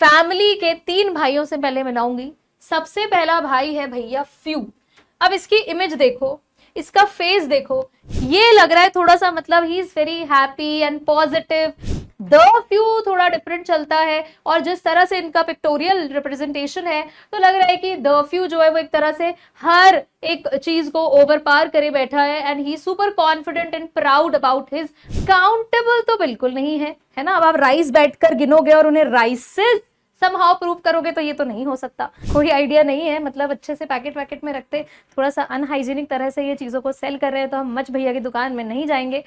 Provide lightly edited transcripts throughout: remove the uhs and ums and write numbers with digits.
Family के 3 भाइयों से पहले मिलाऊंगी। सबसे पहला भाई है भैया फ्यू। अब इसकी इमेज देखो, इसका फेस देखो, ये लग रहा है थोड़ा सा मतलब he is very happy and positive. The few थोड़ा डिफरेंट चलता है, और जिस तरह से इनका पिक्टोरियल रिप्रेजेंटेशन है तो लग रहा है कि द फ्यू जो है वो एक तरह से हर एक चीज को ओवर पार करे बैठा है, and he super confident and proud about his. Countable तो बिल्कुल नहीं है, है ना। अब आप राइस बैठकर गिनोगे और उन्हें राइसेस समहाउ प्रूव करोगे तो ये तो नहीं हो सकता। कोई आइडिया नहीं है, मतलब अच्छे से पैकेट में रखते, थोड़ा सा अनहाइजीनिक तरह से ये चीजों को सेल कर रहे हैं, तो हम मच भैया की दुकान में नहीं जाएंगे।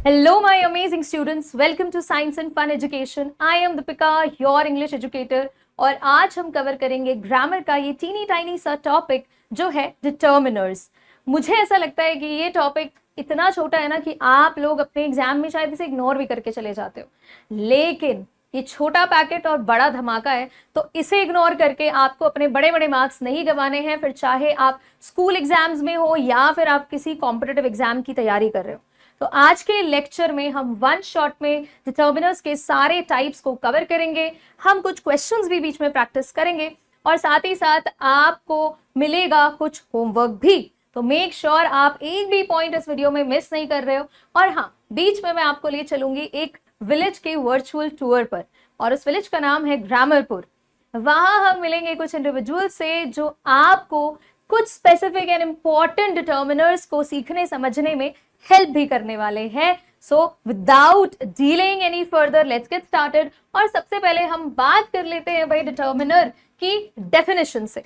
Hello my amazing students, welcome to science and fun education. I am Deepika, your English educator, और आज हम कवर करेंगे ग्रामर का ये टीनी टाइनी सा टॉपिक जो है डिटर्मिनर्स। मुझे ऐसा लगता है कि ये टॉपिक इतना छोटा है ना कि आप लोग अपने एग्जाम में शायद इसे इग्नोर भी करके चले जाते हो, लेकिन ये छोटा पैकेट और बड़ा धमाका है, तो इसे इग्नोर करके आपको अपने बड़े बड़े मार्क्स नहीं गंवाने हैं, फिर चाहे आप स्कूल एग्जाम्स में हो या फिर आप किसी कॉम्पिटिटिव एग्जाम की तैयारी कर रहे हो। तो आज के लेक्चर में हम वन शॉट में डिटर्मिनर्स के सारे टाइप्स को कवर करेंगे। हम कुछ क्वेश्चंस भी बीच में प्रैक्टिस करेंगे, और साथ ही साथ आपको मिलेगा कुछ होमवर्क भी। तो मेक श्योर आप एक भी पॉइंट इस वीडियो में मिस नहीं कर रहे हो। और हाँ, बीच में मैं आपको ले चलूंगी एक विलेज के वर्चुअल टूर पर, और उस विलेज का नाम है ग्रामरपुर। वहां हम मिलेंगे कुछ इंडिविजुअल से जो आपको कुछ स्पेसिफिक एंड इंपॉर्टेंट डिटर्मिनर्स को सीखने समझने में हेल्प भी करने वाले हैं। So without delaying any further, let's get started. और सबसे पहले हम बात कर लेते हैं भाई डिटर्मिनर की डेफिनेशन से।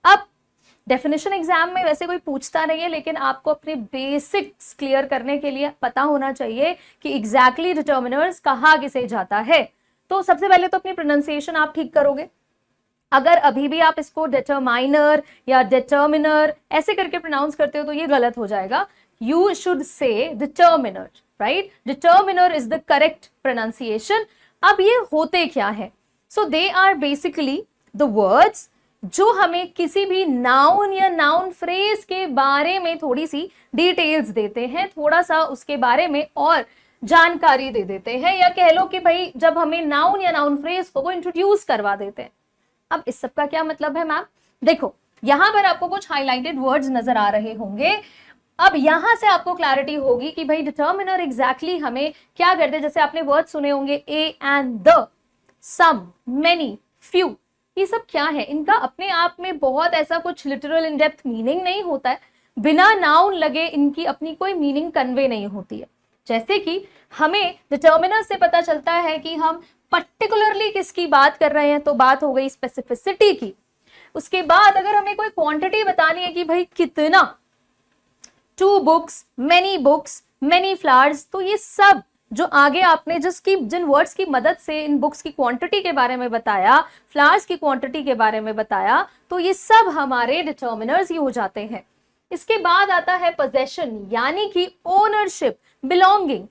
अब डेफिनेशन एग्जाम में वैसे कोई पूछता नहीं है, लेकिन आपको अपने बेसिक्स क्लियर करने के लिए पता होना चाहिए कि एग्जैक्टली डिटर्मिनर्स कहाँ किसे जाता है। तो सबसे पहले तो अपनी प्रोनाउंसिएशन आप ठीक करोगे। अगर अभी भी आप इसको डिटरमाइनर या डिटर्मिनर ऐसे करके प्रोनाउंस करते हो तो ये गलत हो जाएगा। You should say determiner, right. Determiner is the correct pronunciation. अब ये होते क्या है? So they are basically the words जो हमें किसी भी नाउन या नाउन फ्रेज के बारे में थोड़ी सी डिटेल्स देते हैं, थोड़ा सा उसके बारे में और जानकारी दे देते हैं, या कह लो कि भाई जब हमें नाउन या नाउन फ्रेज को इंट्रोड्यूस करवा देते हैं। अब इस सब का क्या मतलब है मैम? देखो, यहां पर आपको कुछ हाईलाइटेड वर्ड्स नजर आ रहे होंगे। अब यहां से आपको क्लैरिटी होगी कि भाई डिटर्मिनर एग्जैक्टली हमें क्या करते हैं। जैसे आपने वर्ड सुने होंगे a and the, some, many, few, ये सब क्या है? इनका अपने आप में बहुत ऐसा कुछ लिटरल इन डेप्थ मीनिंग नहीं होता है। बिना नाउन लगे इनकी अपनी कोई मीनिंग कन्वे नहीं होती है। जैसे कि हमें डिटर्मिनर से पता चलता है कि हम पर्टिकुलरली किसकी बात कर रहे हैं, तो बात हो गई स्पेसिफिसिटी की। उसके बाद अगर हमें कोई क्वांटिटी बतानी है कि भाई कितना, 2 बुक्स, मेनी फ्लावर्स, तो ये सब जो आगे आपने जिन वर्ड्स की मदद से इन बुक्स की क्वांटिटी के बारे में बताया, फ्लावर्स की क्वांटिटी के बारे में बताया, तो ये सब हमारे डिटर्मिनर्स ही हो जाते हैं। इसके बाद आता है पोजेशन, यानी कि ओनरशिप, बिलोंगिंग।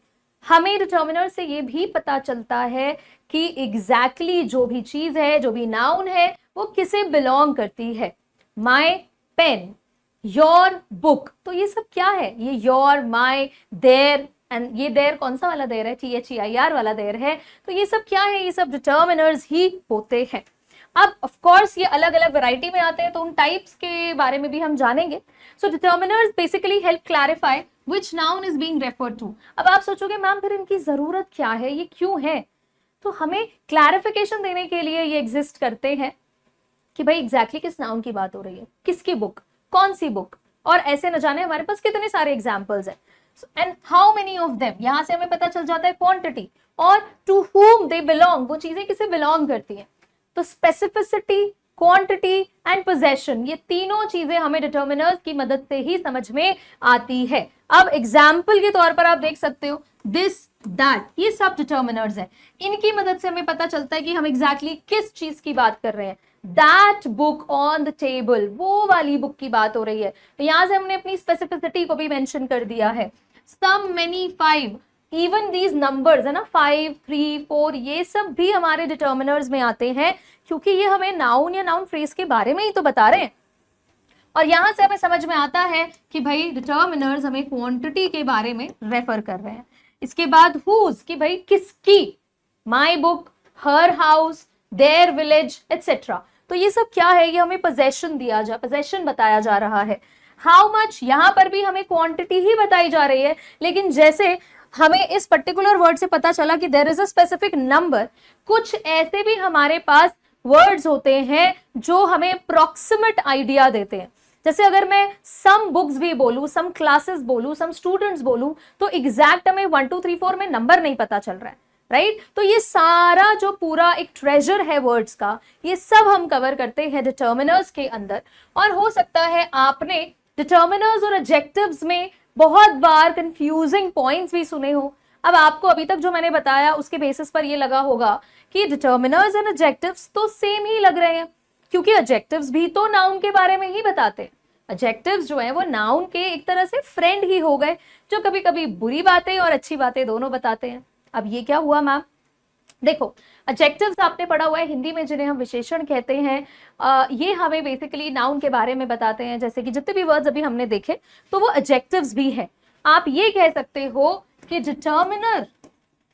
हमें डिटर्मिनर से ये भी पता चलता है कि एग्जैक्टली जो भी चीज है, जो भी नाउन है, वो किसे बिलोंग करती है। माई पेन, योर बुक, तो ये सब क्या है? ये योर, माई, देयर, एंड ये देयर कौन सा वाला देयर है? THEIR वाला देयर है। तो ये सब क्या है? ये सब डिटर्मिनर्स ही होते हैं। अब ऑफ कोर्स ये अलग अलग वैरायटी में आते हैं, तो उन टाइप्स के बारे में भी हम जानेंगे। So determiners basically help clarify which noun is being referred to. अब आप सोचोगे मैम फिर इनकी जरूरत क्या है, ये क्यों है? तो हमें क्लैरिफिकेशन देने के लिए ये एग्जिस्ट करते हैं कि भाई एग्जैक्टली किस नाउन की बात हो रही है, किसकी बुक, कौन सी बुक, और ऐसे न जाने हमारे पास कितने सारे एग्जाम्पल्स हैं, and how many of them. यहां से हमें पता चल जाता है क्वांटिटी, और टू हुम दे बिलोंग, वो चीजें किसे बिलोंग करती हैं। तो स्पेसिफिसिटी, क्वांटिटी एंड पोजेशन, ये तीनों चीजें हमें डिटर्मिनर्स की मदद से ही समझ में आती है। अब एग्जाम्पल के तौर पर आप देख सकते हो दिस, दैट, ये सब डिटर्मिनर्स हैं। इनकी मदद से हमें पता चलता है कि हम एग्जैक्टली किस चीज की बात कर रहे हैं। That book on the table, वो वाली बुक की बात हो रही है। तो यहां से हमने अपनी स्पेसिफिसिटी को भी मेंशन कर दिया है। सम, मेनी, 5, इवन दीज नंबर्स है ना, 5, 3, 4, ये सब भी हमारे डिटर्मिनर्स में आते हैं, क्योंकि ये हमें नाउन या नाउन फ्रेज के बारे में ही तो बता रहे हैं। और यहां से हमें समझ में आता है कि भाई डिटर्मिनर्स हमें क्वांटिटी के बारे में रेफर कर रहे हैं। इसके बाद हुज, कि भाई किसकी, my book, her house, their village etcetera. तो ये सब क्या है, ये हमें पोजेशन बताया जा रहा है। हाउ मच, यहां पर भी हमें क्वांटिटी ही बताई जा रही है, लेकिन जैसे हमें इस पर्टिकुलर वर्ड से पता चला कि there is a specific number, कुछ ऐसे भी हमारे पास वर्ड्स होते हैं जो हमें प्रोक्सिमेट आइडिया देते हैं। जैसे अगर मैं सम बुक्स भी बोलूं, सम क्लासेस बोलूं, सम स्टूडेंट्स बोलूं, तो एग्जैक्ट हमें 1 2 3 4 में नंबर नहीं पता चल रहा है, राइट? तो ये सारा जो पूरा एक ट्रेजर है वर्ड्स का, ये सब हम कवर करते हैं डिटर्मिनर्स के अंदर। और हो सकता है आपने डिटर्मिनर्स और एडजेक्टिव्स में बहुत बार कंफ्यूजिंग पॉइंट्स भी सुने हो। अब आपको अभी तक जो मैंने बताया उसके बेसिस पर ये लगा होगा कि डिटर्मिनर्स एंड एडजेक्टिव्स तो सेम ही लग रहे हैं, क्योंकि एडजेक्टिव्स भी तो नाउन के बारे में ही बताते हैं। एडजेक्टिव्स जो है वो नाउन के एक तरह से फ्रेंड ही हो गए, जो कभी कभी बुरी बातें और अच्छी बातें दोनों बताते हैं। अब ये क्या हुआ मैम? देखो, एडजेक्टिव्स आपने पढ़ा हुआ है हिंदी में, जिन्हें हम विशेषण कहते हैं। ये हमें बेसिकली नाउन के बारे में बताते हैं। जैसे कि जितने भी वर्ड्स अभी हमने देखे तो वो एडजेक्टिव्स भी है। आप ये कह सकते हो कि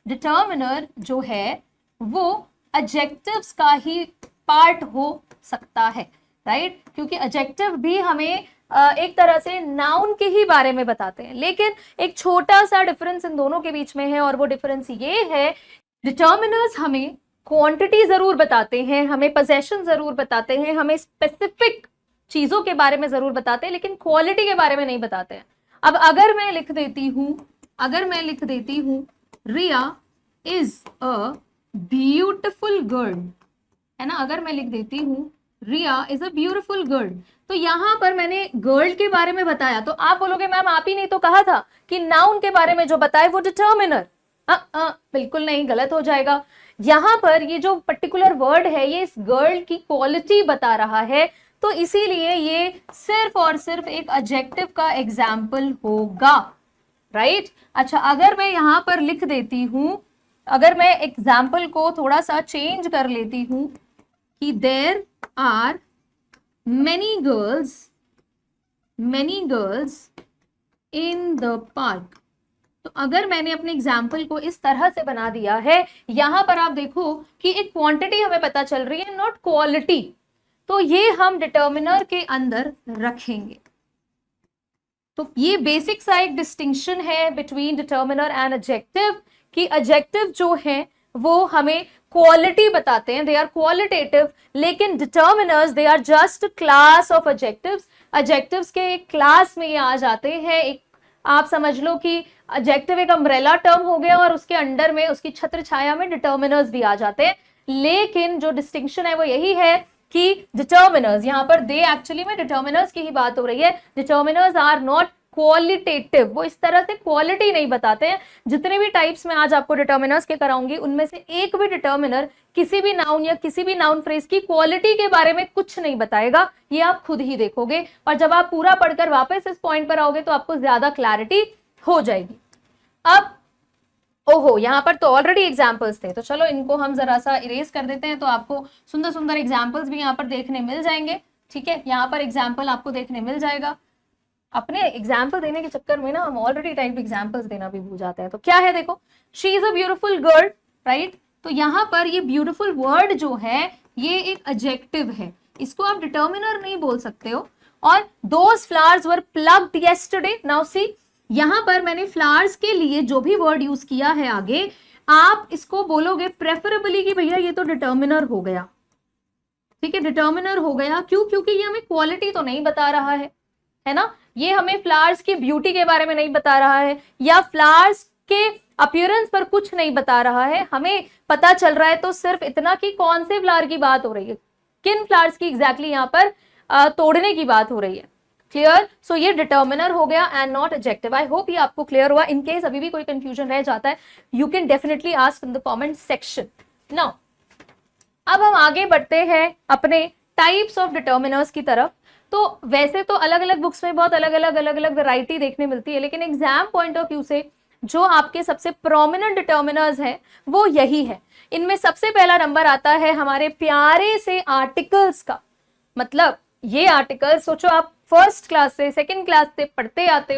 डिटर्मिनर जो है वो एडजेक्टिव्स का ही पार्ट हो सकता है, राइट? क्योंकि एडजेक्टिव भी हमें एक तरह से नाउन के ही बारे में बताते हैं, लेकिन एक छोटा सा डिफरेंस इन दोनों के बीच में है, और वो डिफरेंस ये है, डिटर्मिनर्स हमें क्वांटिटी जरूर बताते हैं, हमें पोजेशन जरूर बताते हैं, हमें स्पेसिफिक चीजों के बारे में जरूर बताते हैं, लेकिन क्वालिटी के बारे में नहीं बताते हैं। अब अगर मैं लिख देती हूं रिया इज अ ब्यूटिफुल गर्ल, है ना? अगर मैं लिख देती हूं रिया इज अ ब्यूटिफुल गर्ल, तो यहां पर मैंने गर्ल के बारे में बताया, तो आप बोलोगे मैम आप ही ने तो कहा था कि नाउन के बारे में जो बताए वो डिटर्मिनर। बिल्कुल नहीं, गलत हो जाएगा। यहां पर ये जो पर्टिकुलर वर्ड है ये इस गर्ल की क्वालिटी बता रहा है, तो इसीलिए ये सिर्फ और सिर्फ एक एडजेक्टिव का एग्जाम्पल होगा, राइट? अच्छा, अगर मैं यहां पर लिख देती हूं, अगर मैं एग्जाम्पल को थोड़ा सा चेंज कर लेती हूं कि there are many girls in the park, तो अगर मैंने अपने एग्जाम्पल को इस तरह से बना दिया है, यहां पर आप देखो कि एक क्वांटिटी हमें पता चल रही है, नॉट क्वालिटी, तो ये हम डिटर्मिनर के अंदर रखेंगे। तो ये बेसिक सा एक डिस्टिंक्शन है बिटवीन डिटर्मिनर एंड एडजेक्टिव, कि एडजेक्टिव जो है वो हमें क्वालिटी बताते हैं, दे आर क्वालिटेटिव, लेकिन determiners they are just class of adjectives. Adjectives के एक क्लास में ये आ जाते हैं। एक आप समझ लो कि एडजेक्टिव एक अम्ब्रेला टर्म हो गया, और उसके अंडर में, उसकी छत्र छाया में डिटर्मिनर्स भी आ जाते हैं। लेकिन जो डिस्टिंक्शन है वो यही है कि डिटर्मिनर्स, यहाँ पर दे एक्चुअली में डिटर्मिनर्स की ही बात हो रही है, डिटर्मिनर्स आर नॉट क्वालिटेटिव, वो इस तरह से क्वालिटी नहीं बताते हैं। जितने भी टाइप्स में आज आपको डिटर्मिनर्स के कराऊंगी, उनमें से एक भी डिटर्मिनर किसी भी नाउन या किसी भी नाउन फ्रेज की क्वालिटी के बारे में कुछ नहीं बताएगा, ये आप खुद ही देखोगे। और जब आप पूरा पढ़कर वापस इस पॉइंट पर आओगे तो आपको ज्यादा क्लैरिटी हो जाएगी। अब ओहो, यहाँ पर तो ऑलरेडी एग्जाम्पल्स थे, तो चलो इनको हम जरा सा इरेज कर देते हैं, तो आपको सुंदर सुंदर एग्जाम्पल्स भी यहाँ पर देखने मिल जाएंगे। ठीक है, यहाँ पर एग्जाम्पल आपको देखने मिल जाएगा। अपने एग्जाम्पल देने के चक्कर में ना हम ऑलरेडी टाइप एग्जाम्पल्स देना भी भूल जाते हैं। तो क्या है, देखो, she is a beautiful girl, right? तो यहाँ पर ये ब्यूटीफुल वर्ड जो है ये एक एडजेक्टिव है, इसको आप डिटर्मिनर नहीं बोल सकते हो। और those flowers were plucked yesterday, now see, यहाँ पर मैंने फ्लावर्स के लिए जो भी वर्ड यूज किया है आगे, आप इसको बोलोगे प्रेफरेबली कि भैया ये तो डिटर्मिनर हो गया। ठीक है, डिटर्मिनर हो गया, क्यों? क्योंकि ये हमें क्वालिटी तो नहीं बता रहा है ना, ये हमें फ्लावर्स की ब्यूटी के बारे में नहीं बता रहा है, या फ्लावर्स के अपीयरेंस पर कुछ नहीं बता रहा है। हमें पता चल रहा है तो सिर्फ इतना कि कौन से फ्लावर की बात हो रही है, किन फ्लावर्स की एग्जैक्टली यहाँ पर तोड़ने की बात हो रही है। क्लियर? सो ये डिटर्मिनर हो गया and not adjective. I hope ये आपको क्लियर हुआ। इन केस अभी भी कोई कंफ्यूजन रह जाता है, you can definitely ask in the comment section. Now अब हम आगे बढ़ते हैं अपने टाइप्स ऑफ डिटर्मिनर्स की तरफ। तो वैसे तो अलग अलग बुक्स में बहुत अलग अलग वैरायटी देखने मिलती है, लेकिन एग्जाम पॉइंट ऑफ व्यू से जो आपके सबसे प्रोमिनेंट डिटर्मिनर्स हैं वो यही है। इनमें सबसे पहला नंबर आता है हमारे प्यारे से आर्टिकल्स का। मतलब ये आर्टिकल्स सोचो, आप फर्स्ट क्लास से सेकंड क्लास से पढ़ते आते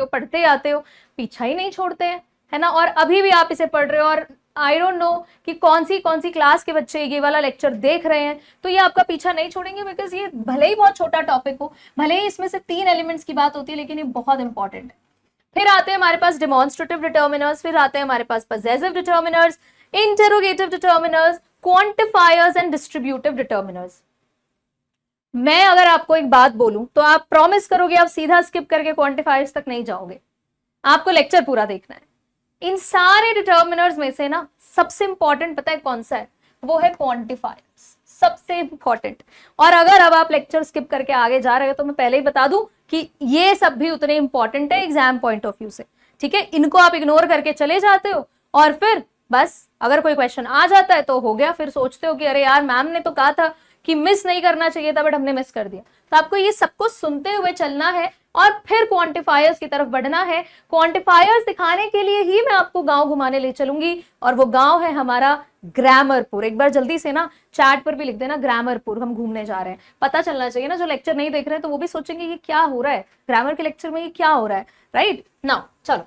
हो, पीछा ही नहीं छोड़ते हैं, है ना? और अभी भी आप इसे पढ़ रहे हो, और आई डोंट नो कि कौन सी क्लास के बच्चे ये वाला लेक्चर देख रहे हैं, तो ये आपका पीछा नहीं छोड़ेंगे, बिकॉज ये भले ही बहुत छोटा टॉपिक हो, भले ही इसमें सिर्फ 3 एलिमेंट्स की बात होती है, लेकिन ये बहुत इंपॉर्टेंट है। फिर आते हैं हमारे पास डेमोन्स्ट्रेटिव डिटर्मिनर्स, फिर आते हैं हमारे पास possessive determiners, interrogative determiners, quantifiers and distributive determiners. मैं अगर आपको एक बात बोलूं तो आप प्रॉमिस करोगे आप सीधा स्किप करके क्वांटिफायर्स तक नहीं जाओगे, आपको लेक्चर पूरा देखना है। इन सारे डिटर्मिनर्स में से ना सबसे इंपॉर्टेंट पता है कौन सा है? वो है क्वांटिफायर्स, सबसे इंपॉर्टेंट। और अगर अब आप लेक्चर स्किप करके आगे जा रहे हो तो मैं पहले ही बता दूं कि ये सब भी उतने इंपॉर्टेंट है एग्जाम पॉइंट ऑफ व्यू से, ठीक है। इनको आप इग्नोर करके चले जाते हो और फिर बस अगर कोई क्वेश्चन आ जाता है तो हो गया, फिर सोचते हो कि अरे यार मैम ने तो कहा था कि मिस नहीं करना चाहिए था बट हमने मिस कर दिया। तो आपको ये सब कुछ सुनते हुए चलना है और फिर क्वांटिफायर्स की तरफ बढ़ना है। क्वांटिफायर्स दिखाने के लिए ही मैं आपको गांव घुमाने ले चलूंगी, और वो गांव है हमारा ग्रामरपुर। एक बार जल्दी से ना चैट पर भी लिख देना ग्रामरपुर हम घूमने जा रहे हैं, पता चलना चाहिए ना। जो लेक्चर नहीं देख रहे हैं तो वो भी सोचेंगे ये क्या हो रहा है, ग्रामर के लेक्चर में ये क्या हो रहा है, राइट नाउ। चलो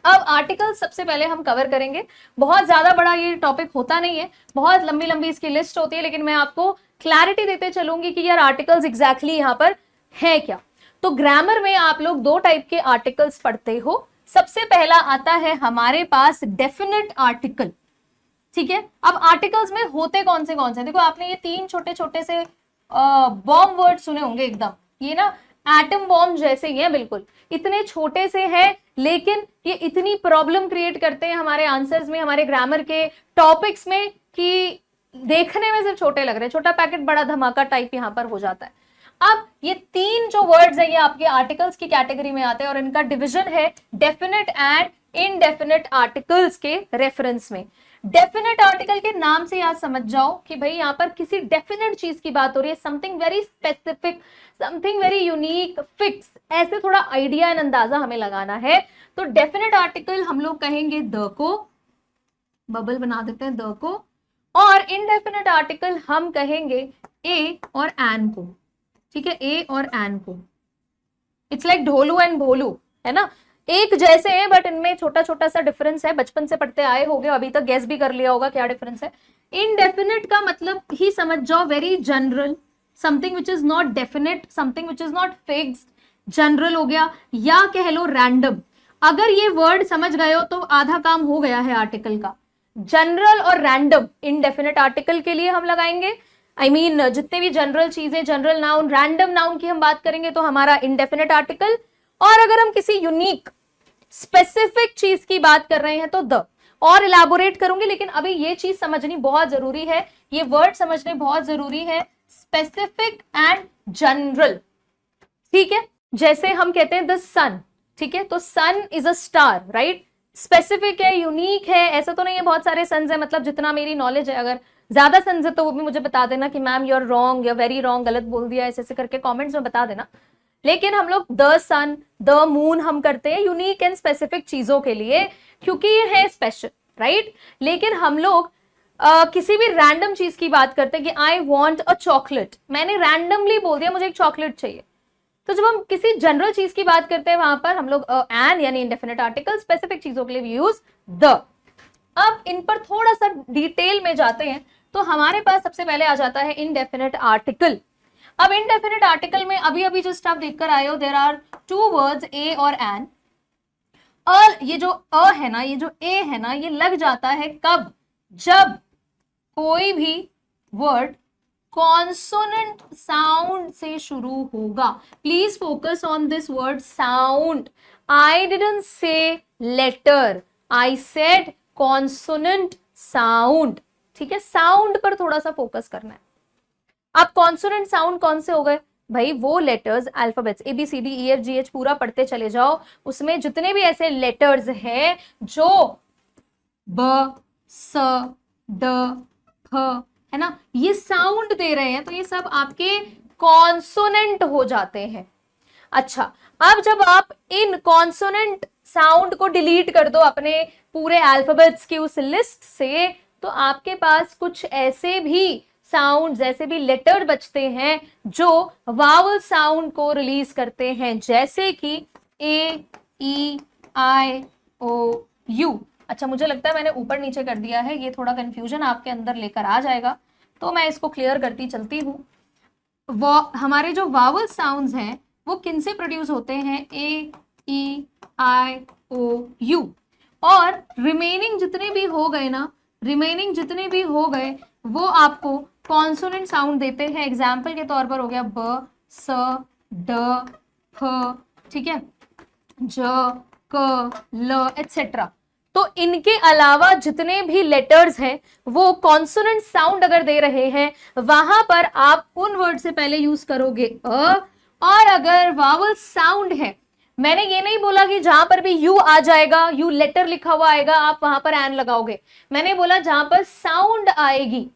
अब आर्टिकल सबसे पहले हम कवर करेंगे। बहुत ज्यादा बड़ा ये टॉपिक होता नहीं है, बहुत लंबी लंबी इसकी लिस्ट होती है, लेकिन मैं आपको क्लैरिटी देते चलूंगी कि यार आर्टिकल्स एग्जैक्टली यहाँ पर है क्या। तो ग्रामर में आप लोग 2 टाइप के आर्टिकल्स पढ़ते हो। सबसे पहला आता है हमारे पास डेफिनेट आर्टिकल, ठीक है। अब आर्टिकल्स में होते कौन से देखो, आपने ये 3 छोटे छोटे से बॉम्ब वर्ड सुने होंगे एकदम, ये ना एटम बॉम्ब जैसे ही है, बिल्कुल इतने छोटे से हैं, लेकिन ये इतनी प्रॉब्लम क्रिएट करते हैं हमारे आंसर्स में, हमारे ग्रामर के टॉपिक्स में, कि देखने में सिर्फ छोटे लग रहे हैं, छोटा पैकेट बड़ा धमाका टाइप यहाँ पर हो जाता है। अब ये 3 जो वर्ड्स है ये आपके आर्टिकल्स की कैटेगरी में आते हैं और इनका डिवीजन है डेफिनेट एंड इनडेफिनेट आर्टिकल्स के रेफरेंस में। डेफिनेट आर्टिकल के नाम से याद समझ जाओ कि भाई यहाँ पर किसी डेफिनेट चीज की बात हो रही है, something very specific, something very unique, fix, ऐसे थोड़ा आइडिया एंड अंदाजा हमें लगाना है। तो डेफिनेट आर्टिकल हम लोग कहेंगे द को, बबल बना देते हैं द को, और इनडेफिनेट आर्टिकल हम कहेंगे ए और एन को, ठीक है, ए और एन को। इट्स लाइक ढोलू एंड भोलू, है ना, एक जैसे हैं बट इनमें छोटा छोटा सा डिफरेंस है। बचपन से पढ़ते आए होगे, अभी तक गेस भी कर लिया होगा क्या डिफरेंस है। इनडेफिनेट का मतलब ही समझ जाओ very general, something which is not definite, something which is not fixed, general हो गया, या कह लो रैंडम। अगर ये वर्ड समझ गए हो तो आधा काम हो गया है आर्टिकल का। जनरल और रैंडम इनडेफिनेट आर्टिकल के लिए हम लगाएंगे। I mean, जितने भी जनरल चीजें, जनरल नाउन, रैंडम नाउन की हम बात करेंगे तो हमारा इनडेफिनेट आर्टिकल। और अगर हम किसी यूनिक स्पेसिफिक चीज की बात कर रहे हैं तो द। और इलैबोरेट करूंगी, लेकिन अभी ये चीज समझनी बहुत जरूरी है, ये वर्ड समझने बहुत जरूरी है, स्पेसिफिक एंड जनरल, ठीक है। जैसे हम कहते हैं द सन, ठीक है, तो sun is a star, right. Specific है, यूनिक है, ऐसा तो नहीं है बहुत सारे सन्स है, मतलब जितना मेरी नॉलेज है, अगर ज्यादा सन्स है तो वो भी मुझे बता देना कि मैम यू आर रॉन्ग या वेरी रॉन्ग, गलत बोल दिया, ऐसे ऐसे करके कमेंट्स में बता देना। लेकिन हम लोग द सन, द मून हम करते हैं यूनिक एंड स्पेसिफिक चीजों के लिए, क्योंकि ये है स्पेशल, राइट। लेकिन हम लोग किसी भी रैंडम चीज की बात करते हैं कि आई वॉन्ट अ चॉकलेट, मैंने रैंडमली बोल दिया मुझे एक चॉकलेट चाहिए। तो जब हम किसी जनरल चीज की बात करते हैं वहां पर हम लोग एन यानी इनडेफिनेट आर्टिकल, स्पेसिफिक चीजों के लिए यूज द। अब इन पर थोड़ा सा डिटेल में जाते हैं तो हमारे पास सबसे पहले आ जाता है इनडेफिनेट आर्टिकल। अब इनडेफिनेट आर्टिकल में अभी अभी जस्ट आप देखकर आए हो, देयर आर 2 वर्ड्स ए और एन। ये जो अ है ना, ये जो ए है ना, ये लग जाता है कब? जब कोई भी वर्ड कॉन्सोनेंट साउंड से शुरू होगा। Please focus on this word sound. I didn't say letter, I said consonant sound, ठीक है। साउंड पर थोड़ा सा फोकस करना है। अब कॉन्सोनेंट साउंड कौन से हो गए भाई? वो लेटर्स, अल्फाबेट्स ABCDEFGH पूरा पढ़ते चले जाओ, उसमें जितने भी ऐसे लेटर्स हैं जो ब, स, ड, फ, है ना, ये साउंड दे रहे हैं, तो ये सब आपके कॉन्सोनेंट हो जाते हैं। अच्छा, अब जब आप इन कॉन्सोनेंट साउंड को डिलीट कर दो अपने पूरे अल्फाबेट्स की उस लिस्ट से, तो आपके पास कुछ ऐसे भी साउंड, ऐसे भी लेटर बचते हैं जो वावल साउंड को रिलीज करते हैं, जैसे कि A, E, I, O, U। अच्छा मुझे लगता है मैंने ऊपर नीचे कर दिया है, ये थोड़ा कंफ्यूजन आपके अंदर लेकर आ जाएगा, तो मैं इसको क्लियर करती चलती हूँ। वो हमारे जो वावल साउंड्स हैं वो किन से प्रोड्यूस होते हैं, ए ई आई ओ यू, और रिमेनिंग जितने भी हो गए ना, रिमेनिंग जितने भी हो गए वो आपको कॉन्सोनेंट साउंड देते हैं। एग्जाम्पल के तौर पर हो गया ब, स, ड, फ, ठीक है, ज, क, ल एटसेट्रा। तो इनके अलावा जितने भी लेटर्स हैं वो कॉन्सोनेंट साउंड अगर दे रहे हैं वहां पर आप उन वर्ड से पहले यूज करोगे अ, और अगर वावल साउंड है, मैंने ये नहीं बोला कि जहां पर भी यू आ जाएगा, यू लेटर लिखा हुआ आएगा आप वहां पर एन लगाओगे, मैंने बोला जहां पर साउंड आएगी,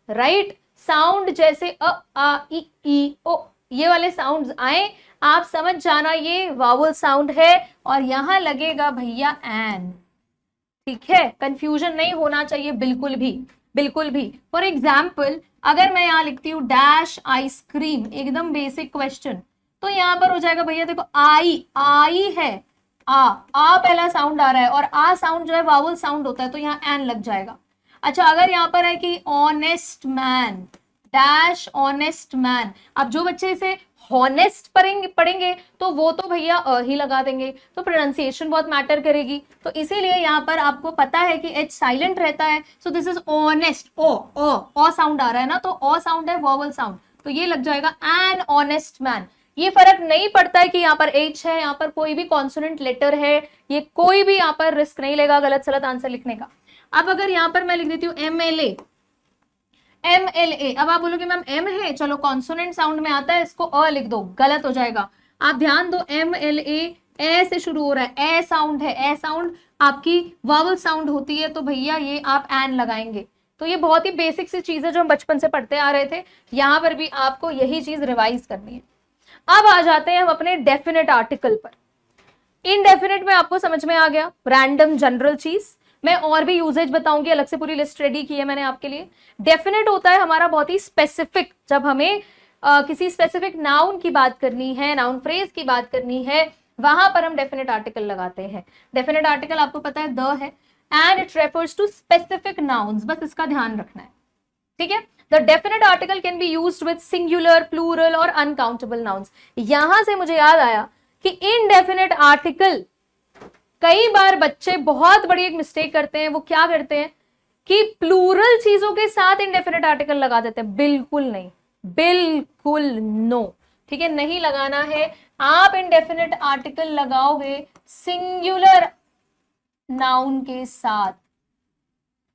राइट, साउंड जैसे अ आ ई ओ, ये वाले साउंड्स आए, आप समझ जाना ये वावल साउंड है और यहां लगेगा भैया एन, ठीक है, कंफ्यूजन नहीं होना चाहिए बिल्कुल भी, बिल्कुल भी। फॉर एग्जाम्पल अगर मैं यहां लिखती हूँ डैश आइसक्रीम, एकदम बेसिक क्वेश्चन, तो यहां पर हो जाएगा भैया देखो आई, आई है, आ पहला साउंड आ रहा है और आ साउंड जो है वावल साउंड होता है, तो यहाँ एन लग जाएगा। अच्छा अगर यहाँ पर है कि honest man, dash honest man, अब जो बच्चे इसे हॉनेस्ट पढ़ेंगे तो वो तो भैया ही लगा देंगे, तो प्रोनाउंसिएशन बहुत मैटर करेगी, तो इसीलिए यहाँ पर आपको पता है कि एच साइलेंट रहता है, so this is honest, o sound आ रहा है ना, तो ओ साउंड है वॉवल साउंड, तो ये लग जाएगा एन ऑनेस्ट मैन। ये फर्क नहीं पड़ता है कि यहाँ पर एच है, यहाँ पर कोई भी कॉन्सोनेंट लेटर है, ये कोई भी यहाँ पर रिस्क नहीं लेगा गलत सलत आंसर लिखने का। अब अगर यहाँ पर मैं लिख देती हूँ MLA, अब आप बोलोगे मैम एम है, चलो कॉन्सोनेंट साउंड में आता है, इसको अ लिख दो, गलत हो जाएगा। आप ध्यान दो MLA ए से शुरू हो रहा है, ए साउंड है, ए साउंड आपकी वावल साउंड होती है, तो भैया ये आप एन लगाएंगे। तो ये बहुत ही बेसिक सी चीज है जो हम बचपन से पढ़ते आ रहे थे, यहाँ पर भी आपको यही चीज रिवाइज करनी है। अब आ जाते हैं हम अपने डेफिनेट आर्टिकल पर। इनडेफिनेट में आपको समझ में आ गया, रैंडम जनरल चीज, मैं और भी यूजेज बताऊंगी, अलग से पूरी लिस्ट रेडी की है मैंने आपके लिए। डेफिनेट होता है हमारा बहुत ही स्पेसिफिक, जब हमें किसी स्पेसिफिक नाउन की बात करनी है, नाउन फ्रेज की बात करनी है, वहां पर हम डेफिनेट आर्टिकल लगाते हैं। डेफिनेट आर्टिकल आपको पता है द है, and it refers to specific nouns, बस इसका ध्यान रखना है, ठीक है। The definite article can be used with singular, plural और अनकाउंटेबल नाउन्स। यहां से मुझे याद आया कि इनडेफिनेट आर्टिकल, कई बार बच्चे बहुत बड़ी एक मिस्टेक करते हैं, वो क्या करते हैं कि प्लूरल चीजों के साथ इनडेफिनेट आर्टिकल लगा देते हैं। बिल्कुल नहीं, बिल्कुल नो, ठीक है, नहीं लगाना है। आप इनडेफिनेट आर्टिकल लगाओगे सिंगुलर नाउन के साथ,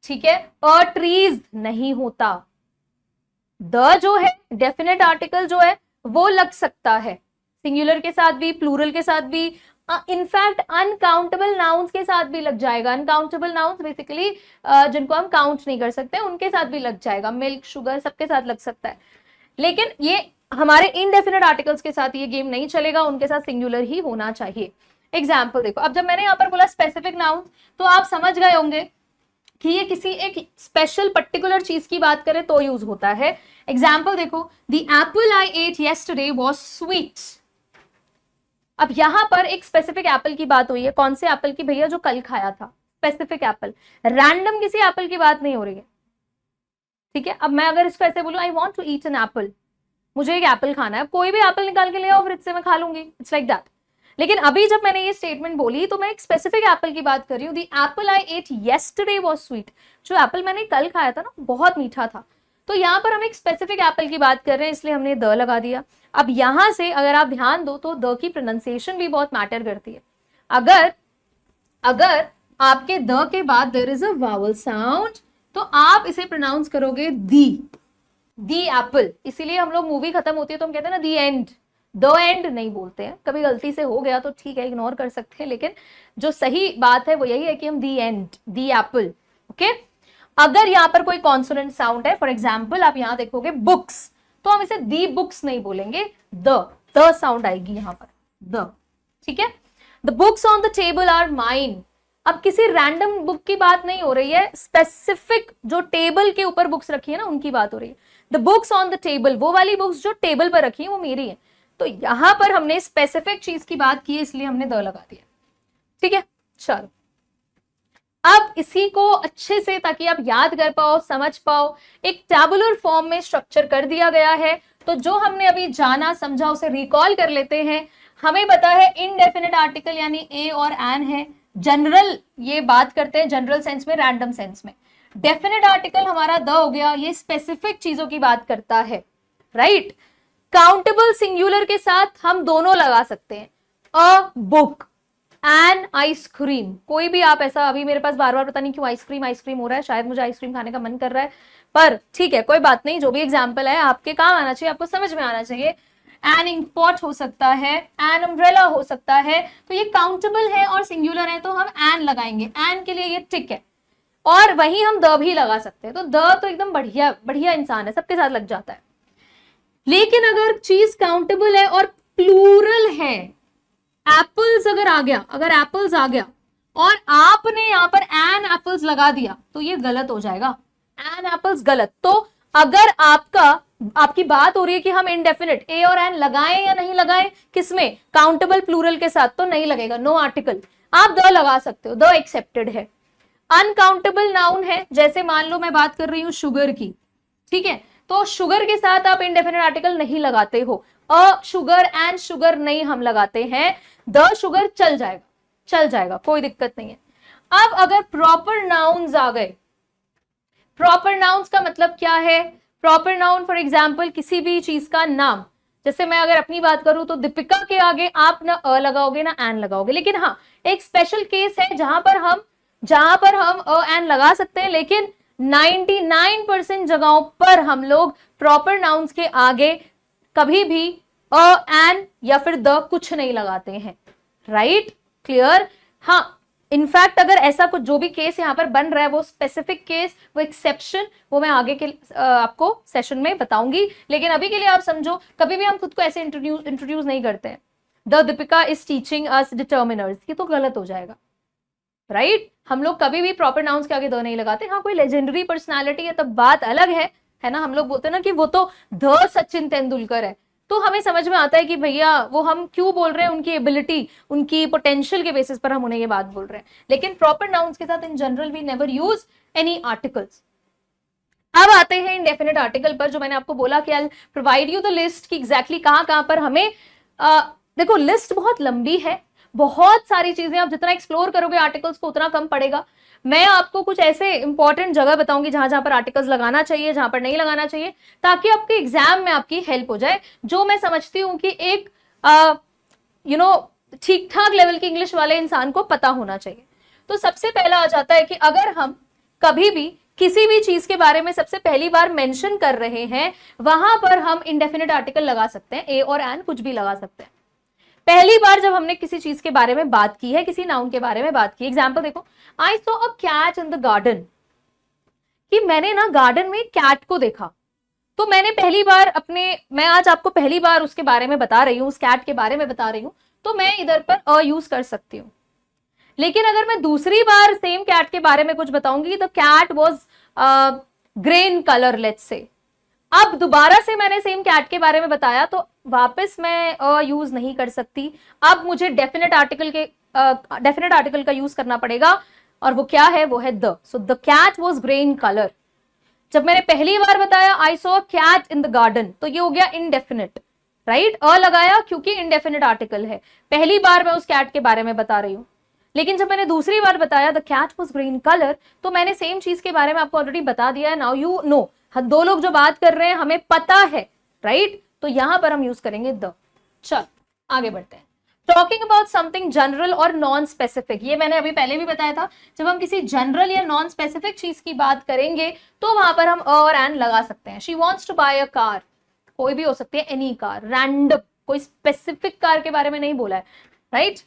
ठीक है, अ ट्रीज नहीं होता। द जो है डेफिनेट आर्टिकल जो है वो लग सकता है सिंगुलर के साथ भी, प्लूरल के साथ भी, इनफैक्ट अनकाउंटेबल नाउन्स के साथ भी लग जाएगा। अनकाउंटेबल नाउन्स बेसिकली जिनको हम काउंट नहीं कर सकते उनके साथ भी लग जाएगा, मिल्क, शुगर, सबके साथ लग सकता है। लेकिन ये हमारे इनडेफिनेट आर्टिकल्स के साथ ये गेम नहीं चलेगा, उनके साथ सिंगुलर ही होना चाहिए। एग्जाम्पल देखो, अब जब मैंने यहाँ पर बोला स्पेसिफिक नाउन, तो आप समझ गए होंगे कि ये किसी एक स्पेशल पर्टिकुलर चीज की बात करें तो यूज होता है। एग्जाम्पल देखो, the apple I ate yesterday was sweet. अब यहां पर एक स्पेसिफिक एप्पल की बात हुई है, कौन से एप्पल की भैया, जो कल खाया था, स्पेसिफिक एप्पल, रैंडम किसी एप्पल की बात नहीं हो रही है, ठीक है। अब मैं अगर इसको ऐसे बोलूं, I want to eat an apple, मुझे एक एप्पल खाना है, कोई भी एप्पल निकाल के ले आओ फ्रिज से, मैं खा लूंगी, इट्स लाइक दैट। लेकिन अभी जब मैंने ये स्टेटमेंट बोली तो मैं एक स्पेसिफिक एप्पल की बात कर रही हूँ, the apple I ate yesterday was sweet, जो एप्पल मैंने कल खाया था ना बहुत मीठा था। तो यहाँ पर हम एक स्पेसिफिक एप्पल की बात कर रहे हैं, इसलिए हमने द लगा दिया। अब यहां से अगर आप ध्यान दो तो द की प्रोनाउंसिएशन भी बहुत मैटर करती है। अगर आपके द के बाद there is a vowel sound, तो आप इसे प्रोनाउंस करोगे दी एप्पल। इसीलिए हम लोग मूवी खत्म होती है तो हम कहते हैं ना दी एंड, द एंड नहीं बोलते हैं। कभी गलती से हो गया तो ठीक है, इग्नोर कर सकते हैं, लेकिन जो सही बात है वो यही है कि हम दी एंड, दी एप्पल, ओके। अगर यहाँ पर कोई कॉन्सोनेंट साउंड है, फॉर एग्जाम्पल आप यहाँ देखोगे बुक्स, तो हम इसे दी बुक्स नहीं बोलेंगे, द साउंड आएगी यहाँ पर, द, ठीक है। The books on the table are mine. अब किसी रैंडम बुक की बात नहीं हो रही है, स्पेसिफिक जो टेबल के ऊपर बुक्स रखी है ना उनकी बात हो रही है। The books on the table, वो वाली बुक्स जो टेबल पर रखी है वो मेरी है। तो यहां पर हमने स्पेसिफिक चीज की बात की है, इसलिए हमने द लगा दिया, ठीक है। चलो अब इसी को अच्छे से, ताकि आप याद कर पाओ, समझ पाओ, एक टैबुलर फॉर्म में स्ट्रक्चर कर दिया गया है। तो जो हमने अभी जाना समझा उसे रिकॉल कर लेते हैं। हमें पता है इनडेफिनेट आर्टिकल यानी ए और एन है। जनरल ये बात करते हैं जनरल सेंस में, रैंडम सेंस में। डेफिनेट आर्टिकल हमारा द हो गया, ये स्पेसिफिक चीजों की बात करता है, राइट। काउंटेबल सिंगुलर के साथ हम दोनों लगा सकते हैं, अ बुक, एन आइसक्रीम। कोई भी आप ऐसा, अभी मेरे पास बार बार पता नहीं क्यों आइसक्रीम आइसक्रीम हो रहा है, शायद मुझे आइसक्रीम खाने का मन कर रहा है, पर ठीक है कोई बात नहीं, जो भी एग्जाम्पल है आपके काम आना चाहिए, आपको समझ में आना चाहिए। एन इंक पॉट हो सकता है, एन अम्ब्रेला हो सकता है। तो ये काउंटेबल है और सिंगुलर है तो हम एन लगाएंगे, एन के लिए ये टिक है। और वही हम द भी लगा सकते हैं, तो द तो एकदम बढ़िया बढ़िया इंसान है, सबके साथ लग जाता है। लेकिन अगर चीज काउंटेबल है और प्लूरल है, एप्पल्स अगर आ गया, अगर एप्पल्स आ गया और आपने यहां पर एन एप्पल्स लगा दिया तो ये गलत हो जाएगा, एन एप्पल्स गलत। तो अगर आपकी बात हो रही है कि हम इनडेफिनिट ए और एन लगाएं या नहीं लगाएं, किसमें, काउंटेबल प्लूरल के साथ, तो नहीं लगेगा, नो आर्टिकल। आप द लगा सकते हो, द एक्सेप्टेड है। अनकाउंटेबल नाउन है, जैसे मान लो मैं बात कर रही हूं शुगर की, ठीक है, तो शुगर के साथ आप इंडेफिनिट आर्टिकल नहीं लगाते हो, अ शुगर एंड शुगर नहीं हम लगाते हैं, द शुगर चल जाएगा, चल जाएगा, कोई दिक्कत नहीं है। अब अगर प्रॉपर नाउन्स आ गए, प्रॉपर नाउन्स का मतलब क्या है, प्रॉपर नाउन फॉर एग्जाम्पल किसी भी चीज का नाम, जैसे मैं अगर अपनी बात करूं तो दीपिका के आगे आप ना अ लगाओगे ना एन लगाओगे। लेकिन हाँ, एक स्पेशल केस है जहां पर हम अ एन लगा सकते हैं, लेकिन 99% जगहों पर हम लोग प्रॉपर नाउन्स के आगे कभी भी अ एन या फिर द कुछ नहीं लगाते हैं, राइट, क्लियर। हाँ, इनफैक्ट अगर ऐसा कुछ जो भी केस यहाँ पर बन रहा है वो स्पेसिफिक केस, वो एक्सेप्शन, वो मैं आगे के आपको सेशन में बताऊंगी। लेकिन अभी के लिए आप समझो, कभी भी हम खुद को ऐसे इंट्रोड्यूस नहीं करते हैं, the Deepika is teaching us determiners, ये तो गलत हो जाएगा, राइट। हम लोग कभी भी प्रॉपर नाउन्स के आगे द नहीं लगाते। हाँ, कोई लेजेंडरी पर्सनालिटी है तब बात अलग है ना। हम लोग बोलते हैं ना कि वो तो द सचिन तेंदुलकर है, तो हमें समझ में आता है कि भैया वो हम क्यों बोल रहे हैं, उनकी एबिलिटी, उनकी पोटेंशियल के बेसिस पर हम उन्हें ये बात बोल रहे हैं। लेकिन प्रॉपर नाउन्स के साथ in general we never use any articles. अब आते हैं इंडेफिनिट आर्टिकल पर, जो मैंने आपको बोला कि I provide you the list कि एग्जैक्टली कहां पर हमें देखो लिस्ट बहुत लंबी है, बहुत सारी चीजें, आप जितना एक्सप्लोर करोगे आर्टिकल्स को उतना कम पड़ेगा। मैं आपको कुछ ऐसे इंपॉर्टेंट जगह बताऊंगी जहां जहां पर आर्टिकल्स लगाना चाहिए, जहां पर नहीं लगाना चाहिए, ताकि आपके एग्जाम में आपकी हेल्प हो जाए। जो मैं समझती हूँ कि एक ठीक ठाक लेवल की इंग्लिश वाले इंसान को पता होना चाहिए। तो सबसे पहला आ जाता है कि अगर हम कभी भी किसी भी चीज के बारे में सबसे पहली बार मेंशन कर रहे हैं, वहां पर हम इंडेफिनिट आर्टिकल लगा सकते हैं, ए और एन कुछ भी लगा सकते हैं। पहली बार जब हमने किसी चीज के बारे में बात की है, किसी नाउन के बारे में बात की, एग्जाम्पल देखो, I saw a cat in the garden, कि मैंने ना गार्डन में कैट को देखा। तो मैंने पहली बार मैं आज आपको पहली बार उसके बारे में बता रही हूँ, उस कैट के बारे में बता रही हूँ, तो मैं इधर पर अ यूज कर सकती हूँ। लेकिन अगर मैं दूसरी बार सेम कैट के बारे में कुछ बताऊंगी, तो cat was grey in colour, let's say, अब दोबारा से मैंने सेम कैट के बारे में बताया तो वापस मैं अ यूज नहीं कर सकती। अब मुझे डेफिनेट आर्टिकल का यूज करना पड़ेगा, और वो क्या है, वो है the. So the cat was grey in colour. जब मैंने पहली बार बताया I saw cat in the garden, तो ये हो गया इनडेफिनेट, राइट, अ लगाया क्योंकि इनडेफिनेट आर्टिकल है, पहली बार मैं उस कैट के बारे में बता रही हूं। लेकिन जब मैंने दूसरी बार बताया the cat was grey in colour, तो मैंने सेम चीज के बारे में आपको ऑलरेडी बता दिया है, नाउ यू नो। दो लोग जो बात कर रहे हैं हमें पता है, राइट, तो यहां पर हम यूज करेंगे द। चल आगे बढ़ते हैं। टॉकिंग अबाउट समथिंग जनरल और नॉन स्पेसिफिक, ये मैंने अभी पहले भी बताया था, जब हम किसी जनरल या नॉन स्पेसिफिक चीज की बात करेंगे तो वहां पर हम अ और एन लगा सकते हैं। She wants to buy a car, कोई भी हो सकती है, एनी कार, रैंडम, कोई स्पेसिफिक कार के बारे में नहीं बोला है, right.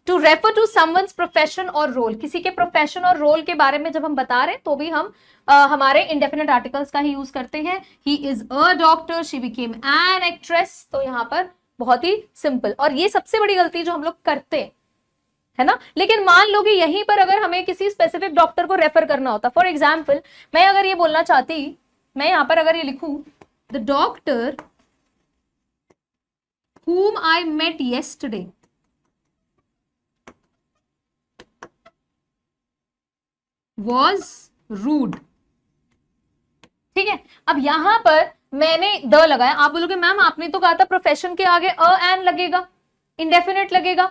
To refer to someone's profession और रोल, किसी के प्रोफेशन और रोल के बारे में जब हम बता रहे हैं तो भी हम हमारे इंडेफिनेट आर्टिकल्स का ही यूज करते हैं। He is a doctor, she became an actress, तो यहाँ पर बहुत ही सिंपल। और ये सबसे बड़ी गलती जो हम लोग करते हैं, है ना। लेकिन मान लो कि यहीं पर अगर हमें किसी स्पेसिफिक डॉक्टर को रेफर करना होता, फॉर एग्जाम्पल मैं अगर ये बोलना चाहती, मैं यहां पर अगर ये लिखूं, the doctor whom I met yesterday, was rude। ठीक है, अब यहां पर मैंने द लगाया, आप बोलोगे मैम आपने तो कहा था प्रोफेशन के आगे अ एन लगेगा, इंडेफिनेट लगेगा,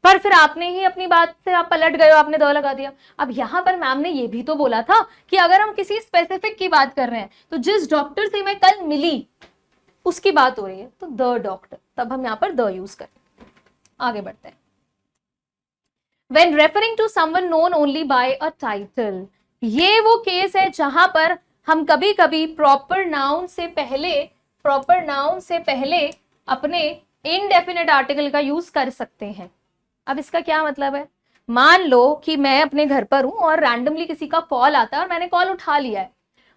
पर फिर आपने ही अपनी बात से आप पलट गए हो, आपने द लगा दिया। अब यहां पर मैम ने ये भी तो बोला था कि अगर हम किसी स्पेसिफिक की बात कर रहे हैं तो जिस डॉक्टर से मैं कल मिली उसकी बात हो रही है, तो द डॉक्टर, तब हम यहां पर द यूज करें। आगे बढ़ते हैं। When referring to someone known only by a title, ये वो केस है जहां पर हम कभी कभी प्रॉपर नाउन से पहले अपने इनडेफिनेट आर्टिकल का यूज कर सकते हैं। अब इसका क्या मतलब है, मान लो कि मैं अपने घर पर हूं और रैंडमली किसी का कॉल आता है और मैंने कॉल उठा लिया है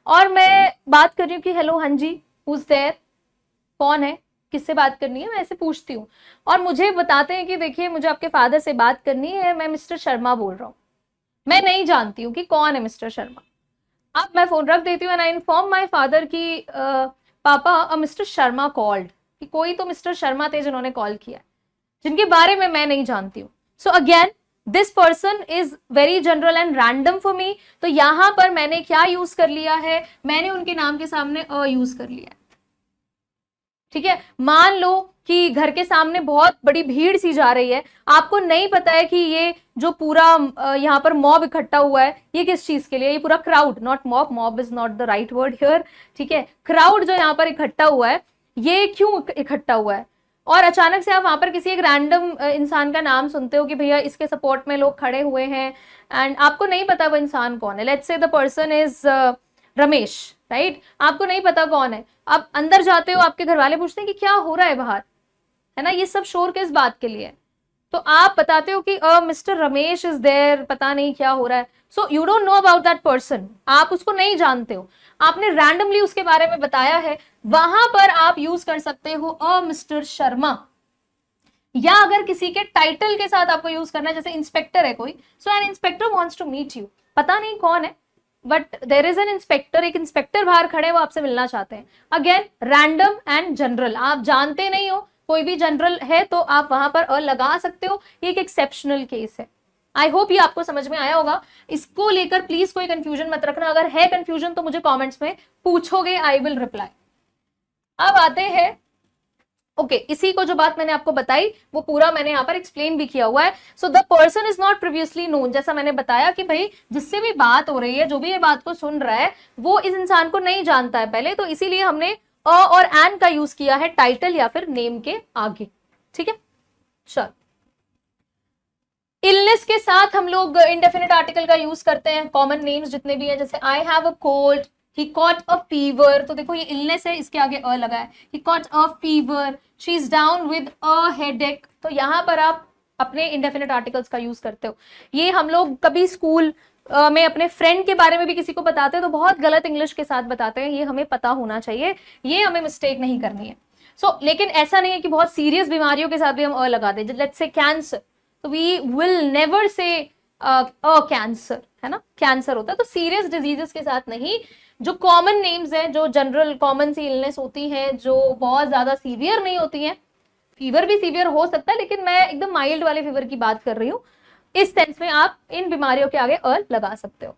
और मैं बात कर रही हूँ कि हेलो हाँ जी, हुज देयर, कौन है, किससे बात करनी है, मैं ऐसे पूछती हूँ और मुझे बताते हैं कि देखिए मुझे आपके फादर से बात करनी है, मैं मिस्टर शर्मा बोल रहा हूँ। मैं नहीं जानती हूँ कि कौन है मिस्टर शर्मा। अब मैं फोन रख देती हूँ and I inform my father कि पापा मिस्टर शर्मा कॉल्ड, कि कोई तो मिस्टर शर्मा थे जिन्होंने कॉल किया, जिनके बारे में मैं नहीं जानती हूँ। So again this person is very general and random for me. तो यहां पर मैंने क्या यूज कर लिया है, मैंने उनके नाम के सामने अ यूज कर लिया है। ठीक है, मान लो कि घर के सामने बहुत बड़ी भीड़ सी जा रही है, आपको नहीं पता है कि ये जो पूरा यहाँ पर मॉब इकट्ठा हुआ है ये किस चीज के लिए, ये पूरा crowd, not mob, mob is not the right word here. ठीक है, क्राउड जो यहाँ पर इकट्ठा हुआ है ये क्यों इकट्ठा हुआ है, और अचानक से आप वहां पर किसी एक रैंडम इंसान का नाम सुनते हो कि भैया इसके सपोर्ट में लोग खड़े हुए हैं एंड आपको नहीं पता वो इंसान कौन है। Let's say the person is Ramesh, right, आपको नहीं पता कौन है। आप अंदर जाते हो, आपके घर वाले पूछते हैं कि क्या हो रहा है बाहर, है ना, ये सब शोर किस बात के लिए, तो आप बताते हो कि मिस्टर रमेश इज देयर, पता नहीं क्या हो रहा है। So you don't know about that person, आप उसको नहीं जानते हो, आपने रैंडमली उसके बारे में बताया है, वहां पर आप यूज कर सकते हो मिस्टर शर्मा। या अगर किसी के टाइटल के साथ आपको यूज करना है, जैसे इंस्पेक्टर है कोई, so an inspector wants to meet you, पता नहीं कौन है but there is an inspector, एक इंस्पेक्टर बाहर खड़े वो आपसे मिलना चाहते हैं। अगेन रैंडम एंड जनरल, आप जानते नहीं हो, कोई भी जनरल है तो आप वहां पर लगा सकते हो, ये एक एक्सेप्शनल केस है। आई होप ये आपको समझ में आया होगा। इसको लेकर प्लीज कोई कंफ्यूजन मत रखना, अगर है कंफ्यूजन तो मुझे कमेंट्स में पूछोगे, आई विल रिप्लाई। अब आते हैं ओके, इसी को जो बात मैंने आपको बताई वो पूरा मैंने यहाँ पर एक्सप्लेन भी किया हुआ है। So the person is not previously known, जैसा मैंने बताया कि भाई जिससे भी बात हो रही है, जो भी ये बात को सुन रहा है, वो इस इंसान को नहीं जानता है पहले, तो इसीलिए हमने अ और एन का यूज किया है टाइटल या फिर नेम के आगे। ठीक है, चल इलनेस के साथ हम लोग इंडेफिनिट आर्टिकल का यूज करते हैं, कॉमन नेम्स जितने भी हैं, जैसे I have a cold, he caught a fever, तो देखो ये इलनेस है, इसके आगे अ लगा है, he caught a fever, she is down with a headache, तो यहां पर आप अपने इंडेफिनिट आर्टिकल्स का यूज करते हो। ये हम लोग कभी स्कूल में अपने फ्रेंड के बारे में भी किसी को बताते हैं तो बहुत गलत इंग्लिश के साथ बताते हैं, ये हमें पता होना चाहिए, ये हमें मिस्टेक नहीं करनी है। लेकिन ऐसा नहीं है कि बहुत सीरियस बीमारियों के साथ भी हम अ लगा दें, लेट्स से कैंसर, तो we will never say cancer, है ना, कैंसर होता है, तो सीरियस डिजीजेस के साथ नहीं। जो कॉमन नेम्स हैं, जो जनरल कॉमन सी इलनेस होती हैं, जो बहुत ज्यादा सीवियर नहीं होती हैं, फीवर भी सीवियर हो सकता है लेकिन मैं एकदम माइल्ड वाले फीवर की बात कर रही हूँ, इस सेंस में आप इन बीमारियों के आगे अ लगा सकते हो।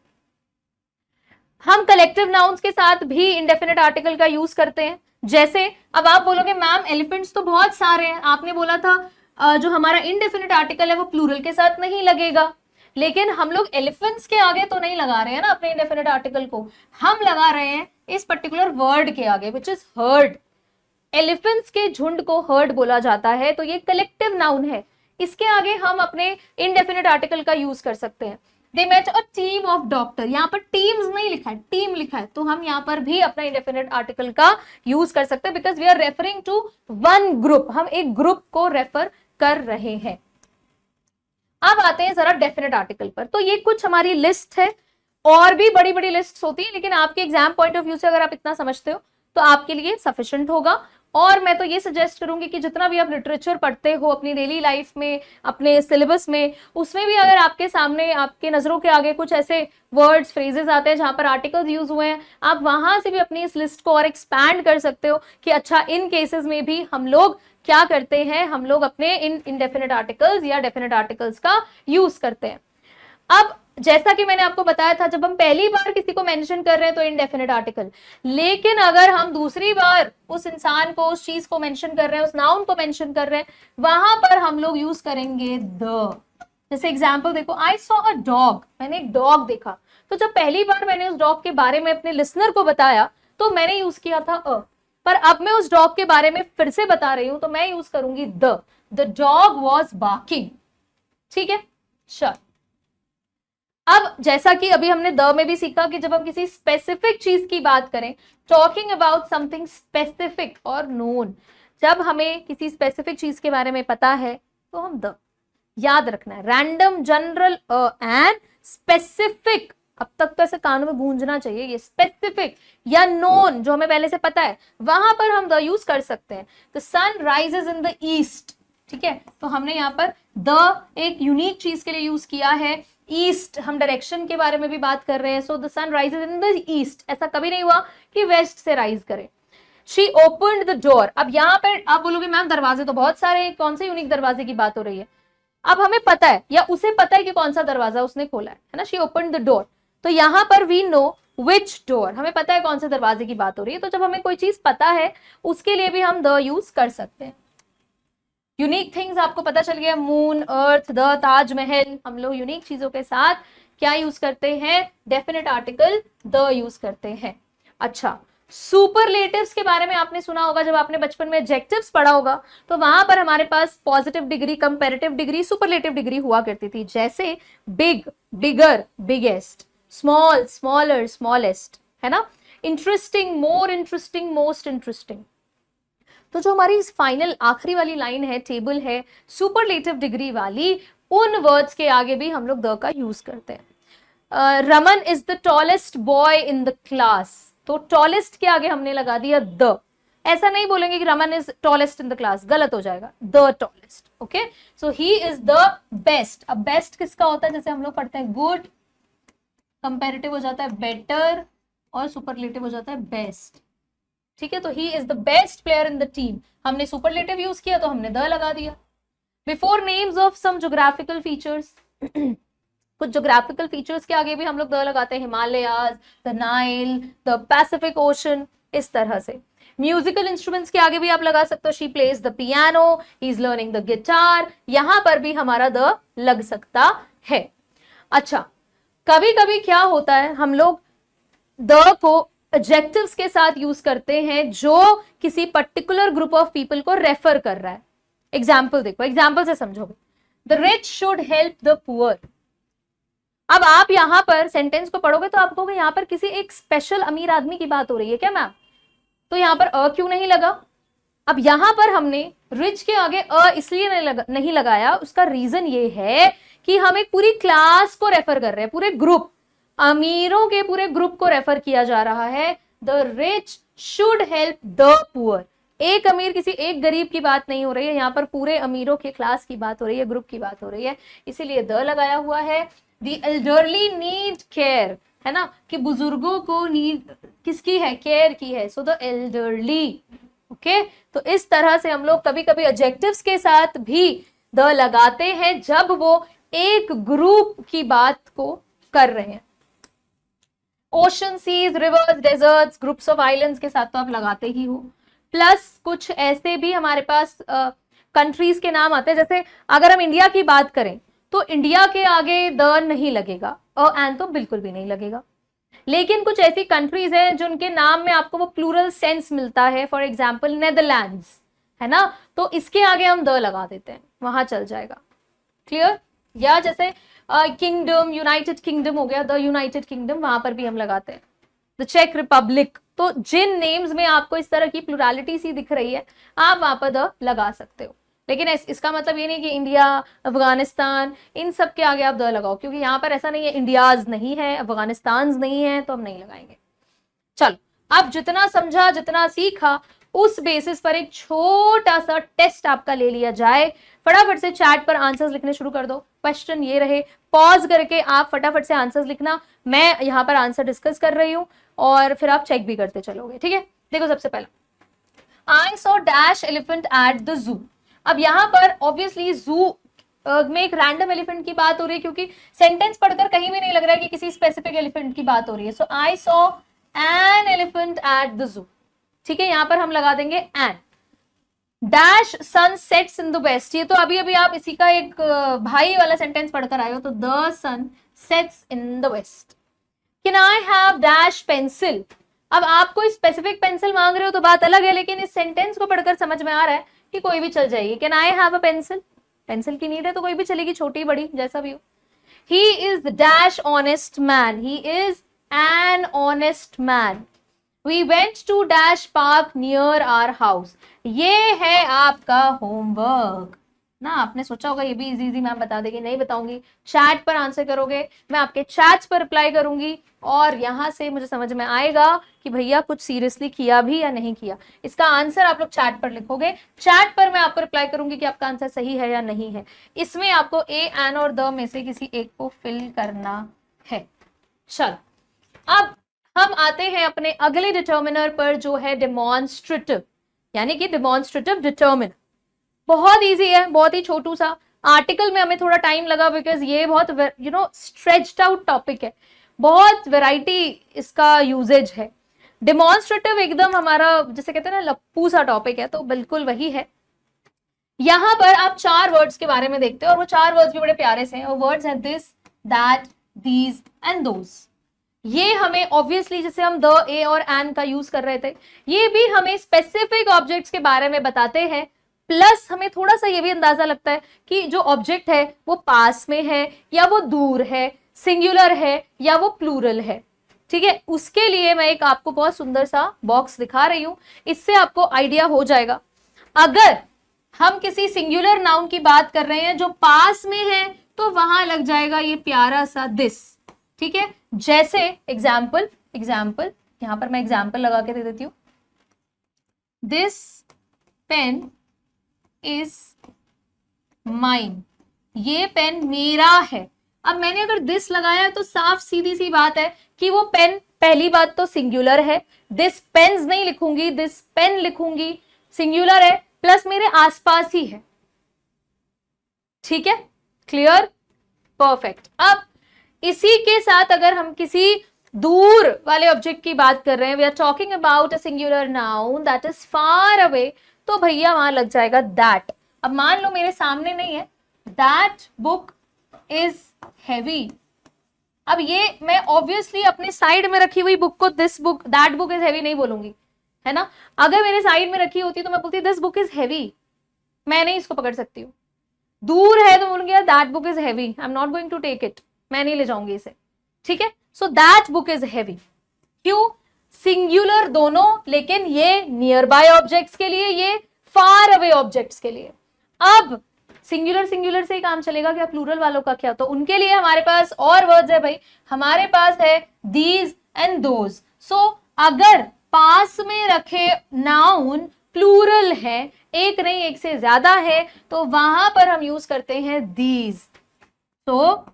हम कलेक्टिव नाउन्स के साथ भी इंडेफिनिट आर्टिकल का यूज करते हैं, जैसे अब आप बोलोगे मैम एलिफेंट्स तो बहुत सारे हैं, आपने बोला था जो हमारा इंडेफिनिट आर्टिकल है वो प्लूरल के साथ नहीं लगेगा, लेकिन हम लोग एलिफेंट्स के आगे तो नहीं लगा रहे हैं ना अपने इंडेफिनिट आर्टिकल को, हम लगा रहे हैं इस पर्टिकुलर वर्ड के आगे विच इज हर्ड। एलिफेंट्स के झुंड को हर्ड बोला जाता है, तो ये कलेक्टिव नाउन है, इसके आगे हम अपने इंडेफिनिट आर्टिकल का यूज कर सकते हैं। They met a team of doctor, यहाँ पर टीम्स नहीं लिखा है, टीम लिखा है, तो हम यहाँ पर भी अपना इंडेफिनिट आर्टिकल का यूज कर सकते हैं, because we are referring to one group, हम एक ग्रुप को रेफर कर रहे हैं। अब आते हैं जरा डेफिनेट आर्टिकल पर, तो ये कुछ हमारी लिस्ट है, और भी बड़ी बड़ी लिस्ट होती है, लेकिन आपके एग्जाम पॉइंट ऑफ व्यू से अगर आप इतना समझते हो तो आपके लिए सफिशिएंट होगा। और मैं तो ये सजेस्ट करूंगी कि जितना भी आप लिटरेचर पढ़ते हो अपनी डेली लाइफ में, अपने सिलेबस में, उसमें भी अगर आपके सामने, आपके नजरों के आगे कुछ ऐसे वर्ड्स, फ्रेजेस आते हैं जहां पर आर्टिकल्स यूज हुए हैं, आप वहां से भी अपनी इस लिस्ट को और एक्सपैंड कर सकते हो कि अच्छा इन केसेस में भी हम लोग क्या करते हैं, हम लोग अपने इन इनडेफिनेट आर्टिकल्स या डेफिनेट आर्टिकल्स का यूज करते हैं। अब जैसा कि मैंने आपको बताया था, जब हम पहली बार किसी को मेंशन कर रहे हैं तो इंडेफिनिट आर्टिकल, लेकिन अगर हम दूसरी बार उस इंसान को, उस चीज को मेंशन कर रहे हैं, उस नाउन को मेंशन कर रहे हैं, वहां पर हम लोग यूज करेंगे द। जैसे एग्जाम्पल देखो, आई सॉ अ डॉग, मैंने एक डॉग देखा। तो जब पहली बार मैंने उस डॉग के बारे में अपने लिसनर को बताया तो मैंने यूज किया था अ, पर अब मैं उस डॉग के बारे में फिर से बता रही हूं तो मैं यूज करूंगी द डॉग वॉज बार्किंग। ठीक है, चल। अब जैसा कि अभी हमने द में भी सीखा कि जब हम किसी स्पेसिफिक चीज की बात करें, टॉकिंग अबाउट समथिंग स्पेसिफिक और नोन, जब हमें किसी स्पेसिफिक चीज के बारे में पता है तो हम द याद रखना है। रैंडम, जनरल एंड स्पेसिफिक, अब तक तो ऐसे कानों में गूंजना चाहिए, ये स्पेसिफिक या नोन जो हमें पहले से पता है, वहां पर हम द यूज कर सकते हैं। The sun rises in the east, ठीक है, तो हमने यहाँ पर द एक यूनिक चीज के लिए यूज किया है। ईस्ट, हम डायरेक्शन के बारे में भी बात कर रहे हैं। So the sun rises in the east, ऐसा कभी नहीं हुआ कि वेस्ट से राइज करे। शी ओपन्ड द डोर, अब यहाँ पर आप बोलोगे मैम दरवाजे तो बहुत सारे हैं, कौन से यूनिक दरवाजे की बात हो रही है? अब हमें पता है या उसे पता है कि कौन सा दरवाजा उसने खोला है ना, शी ओपन्ड द डोर, तो यहां पर वी नो विच डोर, हमें पता है कौन से दरवाजे की बात हो रही है। तो जब हमें कोई चीज पता है उसके लिए भी हम द यूज कर सकते हैं। यूनिक थिंग्स आपको पता चल गया, मून, अर्थ, द, ताजमहल, हम लोग यूनिक चीजों के साथ क्या यूज करते हैं? डेफिनेट आर्टिकल द यूज करते हैं। अच्छा, सुपरलेटिव्स के बारे में आपने सुना होगा, जब आपने बचपन में एडजेक्टिव्स पढ़ा होगा तो वहां पर हमारे पास positive degree, comparative degree, superlative degree हुआ करती थी। जैसे big, bigger, biggest, small, smaller, smallest, है ना। Interesting, more interesting, most interesting. तो जो हमारी फाइनल आखिरी वाली लाइन है, टेबल है, सुपरलेटिव डिग्री वाली, उन वर्ड्स के आगे भी हम लोग द का यूज करते हैं। Raman is the tallest boy in the class, तो टॉलेस्ट के आगे हमने लगा दिया द। ऐसा नहीं बोलेंगे कि Raman is tallest in the class, गलत हो जाएगा, the tallest. Okay, so he is the best. अब बेस्ट किसका होता है? जैसे हम लोग पढ़ते हैं गुड, कंपैरेटिव हो जाता है बेटर, और सुपरलेटिव हो जाता है बेस्ट। ठीक है, तो he is the best player in the team, हमने सुपरलेटिव यूज किया तो हमने द लगा दिया। Before names of some geographical features, कुछ ज्योग्राफिकल फीचर्स के आगे भी हम लोग द लगाते हैं, Himalayas, the Nile, the Pacific ocean, इस तरह से। म्यूजिकल इंस्ट्रूमेंट्स के आगे भी आप लगा सकते हो, she plays the piano, he is learning the guitar, यहां पर भी हमारा द लग सकता है। अच्छा, कभी कभी क्या होता है, हम लोग द को एडजेक्टिव्स के साथ यूज करते हैं जो किसी पर्टिकुलर ग्रुप ऑफ पीपल को रेफर कर रहा है। एग्जाम्पल देखो, एग्जाम्पल से समझोगे। The rich should help the poor, अब आप यहां पर सेंटेंस को पढ़ोगे तो आप कहोगे यहां पर किसी एक स्पेशल अमीर आदमी की बात हो रही है क्या मैम? तो यहां पर अ क्यों नहीं लगा? अब यहां पर हमने रिच के आगे अ इसलिए नहीं लगाया, उसका रीजन ये है कि हम एक पूरी क्लास को रेफर कर रहे हैं, पूरे ग्रुप, अमीरों के पूरे ग्रुप को रेफर किया जा रहा है। The rich should help the poor, एक अमीर किसी एक गरीब की बात नहीं हो रही है, यहाँ पर पूरे अमीरों के क्लास की बात हो रही है, ग्रुप की बात हो रही है, इसीलिए द लगाया हुआ है। द एल्डरली नीड केयर, है ना, कि बुजुर्गों को नीड किसकी है? केयर की है, सो द एल्डरली। ओके, तो इस तरह से हम लोग कभी कभी एडजेक्टिव्स के साथ भी द लगाते हैं जब वो एक ग्रुप की बात को कर रहे हैं। Ocean, seas, rivers, deserts, groups of islands के साथ तो आप लगाते ही हो। प्लस कुछ ऐसे भी हमारे पास कंट्रीज के नाम आते हैं, जैसे अगर हम इंडिया की बात करें तो इंडिया के आगे द नहीं लगेगा, एंड तो बिल्कुल भी नहीं लगेगा। लेकिन कुछ ऐसी कंट्रीज हैं जिनके नाम में आपको वो प्लूरल सेंस मिलता है, फॉर एग्जाम्पल नेदरलैंड्स, है ना, तो इसके आगे हम द लगा देते हैं, वहां चल जाएगा। क्लियर? या जैसे किंगडम, यूनाइटेड किंगडम हो गया, द यूनाइटेड किंगडम, वहां पर भी हम लगाते हैं। द चेक रिपब्लिक, तो जिन नेम्स में आपको इस तरह की प्लुरलिटी सी दिख रही है आप वहां पर द लगा सकते हो। लेकिन इसका मतलब ये नहीं कि इंडिया, अफगानिस्तान, इन सब के आगे आप द लगाओ, क्योंकि यहाँ पर ऐसा नहीं है, इंडियाज नहीं है, अफगानिस्तान नहीं है, तो हम नहीं लगाएंगे। चलो, अब जितना समझा, जितना सीखा, उस बेसिस पर एक छोटा सा टेस्ट आपका ले लिया जाए। फटाफट से चैट पर आंसर्स लिखने शुरू कर दो। क्वेश्चन ये रहे, पॉज करके आप फटाफट से आंसर्स लिखना, मैं यहाँ पर आंसर डिस्कस कर रही हूँ और फिर आप चेक भी करते चलोगे, ठीक है। देखो, सबसे पहला, I saw dash elephant at the जू। अब यहाँ पर ऑब्वियसली जू में एक रैंडम एलिफेंट की बात हो रही है, क्योंकि सेंटेंस पढ़कर कहीं भी नहीं लग रहा है कि किसी स्पेसिफिक एलिफेंट की बात हो रही है. So I saw an elephant at the zoo. ठीक है, यहां पर हम लगा देंगे an. Dash sun sets in the west, ये तो अभी अभी आप इसी का एक भाई वाला सेंटेंस पढ़कर आए हो. तो the sun sets in the west. Can I have dash pencil. अब आप कोई स्पेसिफिक पेंसिल मांग रहे हो तो बात अलग है, लेकिन इस सेंटेंस को पढ़कर समझ में आ रहा है कि कोई भी चल जाएगी. Can I have a pencil, pencil की नीड है तो कोई भी चलेगी, छोटी बड़ी जैसा भी हो. He is dash honest man, he is an honest man. We went to dash park near our house. ये है आपका होमवर्क ना. आपने सोचा होगा ये भी इजी इजी मैम बता देगी, नहीं बताऊंगी. चैट पर आंसर करोगे, मैं आपके चैट्स पर रिप्लाई करूंगी, और यहां से मुझे समझ में आएगा कि भैया कुछ सीरियसली किया भी या नहीं किया. इसका आंसर आप लोग चैट पर लिखोगे, चैट पर मैं आपको रिप्लाई करूंगी कि आपका आंसर सही है या नहीं है. इसमें आपको ए, एन और द में से किसी एक को फिल करना है. चल, अब हम आते हैं अपने अगले डिटर्मिनर पर, जो है डिमॉन्स्ट्रेटिव, यानी कि डिमॉन्स्ट्रेटिव डिटर्मिनर. बहुत इजी है, बहुत ही छोटू सा. आर्टिकल में हमें थोड़ा टाइम लगा बिकॉज ये बहुत स्ट्रेच्ड आउट टॉपिक है, बहुत वैरायटी इसका यूजेज है. डिमॉन्स्ट्रेटिव एकदम हमारा जैसे कहते हैं ना लप्पू सा टॉपिक है, तो बिल्कुल वही है. यहां पर आप 4 वर्ड्स के बारे में देखते हो, और वो 4 वर्ड्स भी बड़े प्यारे से हैं. और वर्ड्स हैं this, that, these and those. ये हमें ऑब्वियसली, जैसे हम द, ए और एन का यूज कर रहे थे, ये भी हमें स्पेसिफिक ऑब्जेक्ट्स के बारे में बताते हैं. प्लस हमें थोड़ा सा ये भी अंदाजा लगता है कि जो ऑब्जेक्ट है वो पास में है या वो दूर है, सिंगुलर है या वो प्लूरल है. ठीक है, उसके लिए मैं एक आपको बहुत सुंदर सा बॉक्स दिखा रही हूं, इससे आपको आइडिया हो जाएगा. अगर हम किसी सिंगुलर नाउन की बात कर रहे हैं जो पास में है, तो वहां लग जाएगा ये प्यारा सा दिस. ठीक है, जैसे एग्जाम्पल यहां पर मैं एग्जाम्पल लगा के दे देती हूं. दिस पेन इज माइन, ये पेन मेरा है. अब मैंने अगर दिस लगाया तो साफ सीधी सी बात है कि वो पेन, पहली बात तो सिंगुलर है. दिस पेन्स नहीं लिखूंगी, दिस पेन लिखूंगी, सिंगुलर है, प्लस मेरे आसपास ही है. ठीक है, क्लियर, परफेक्ट. अब इसी के साथ अगर हम किसी दूर वाले ऑब्जेक्ट की बात कर रहे हैं, we are talking about a singular noun that is far away, तो भैया वहां लग जाएगा दैट. अब मान लो मेरे सामने नहीं है, दैट बुक इज हैवी. अब ये मैं ऑब्वियसली अपने साइड में रखी हुई बुक को this book, that book is heavy नहीं बोलूंगी, है ना. अगर मेरे साइड में रखी होती तो मैं बोलती दिस बुक इज हैवी, मैं नहीं इसको पकड़ सकती हूँ. दूर है तो बोलूंगी that book is heavy, I am not going to take it, मैं नहीं ले जाऊंगी इसे. ठीक है, so that book is heavy. क्यों? सिंगुलर दोनों, लेकिन ये नियर बाय ऑब्जेक्ट्स के लिए, ये फार अवे ऑब्जेक्ट्स के लिए. अब सिंगुलर से ही काम चलेगा क्या? प्लूरल वालों का क्या? तो उनके लिए हमारे पास और वर्ड्स है भाई, हमारे पास है दीज एंड दोज. सो अगर पास में रखे नाउन प्लूरल है, एक नहीं एक से ज्यादा है, तो वहां पर हम यूज करते हैं दीज. तो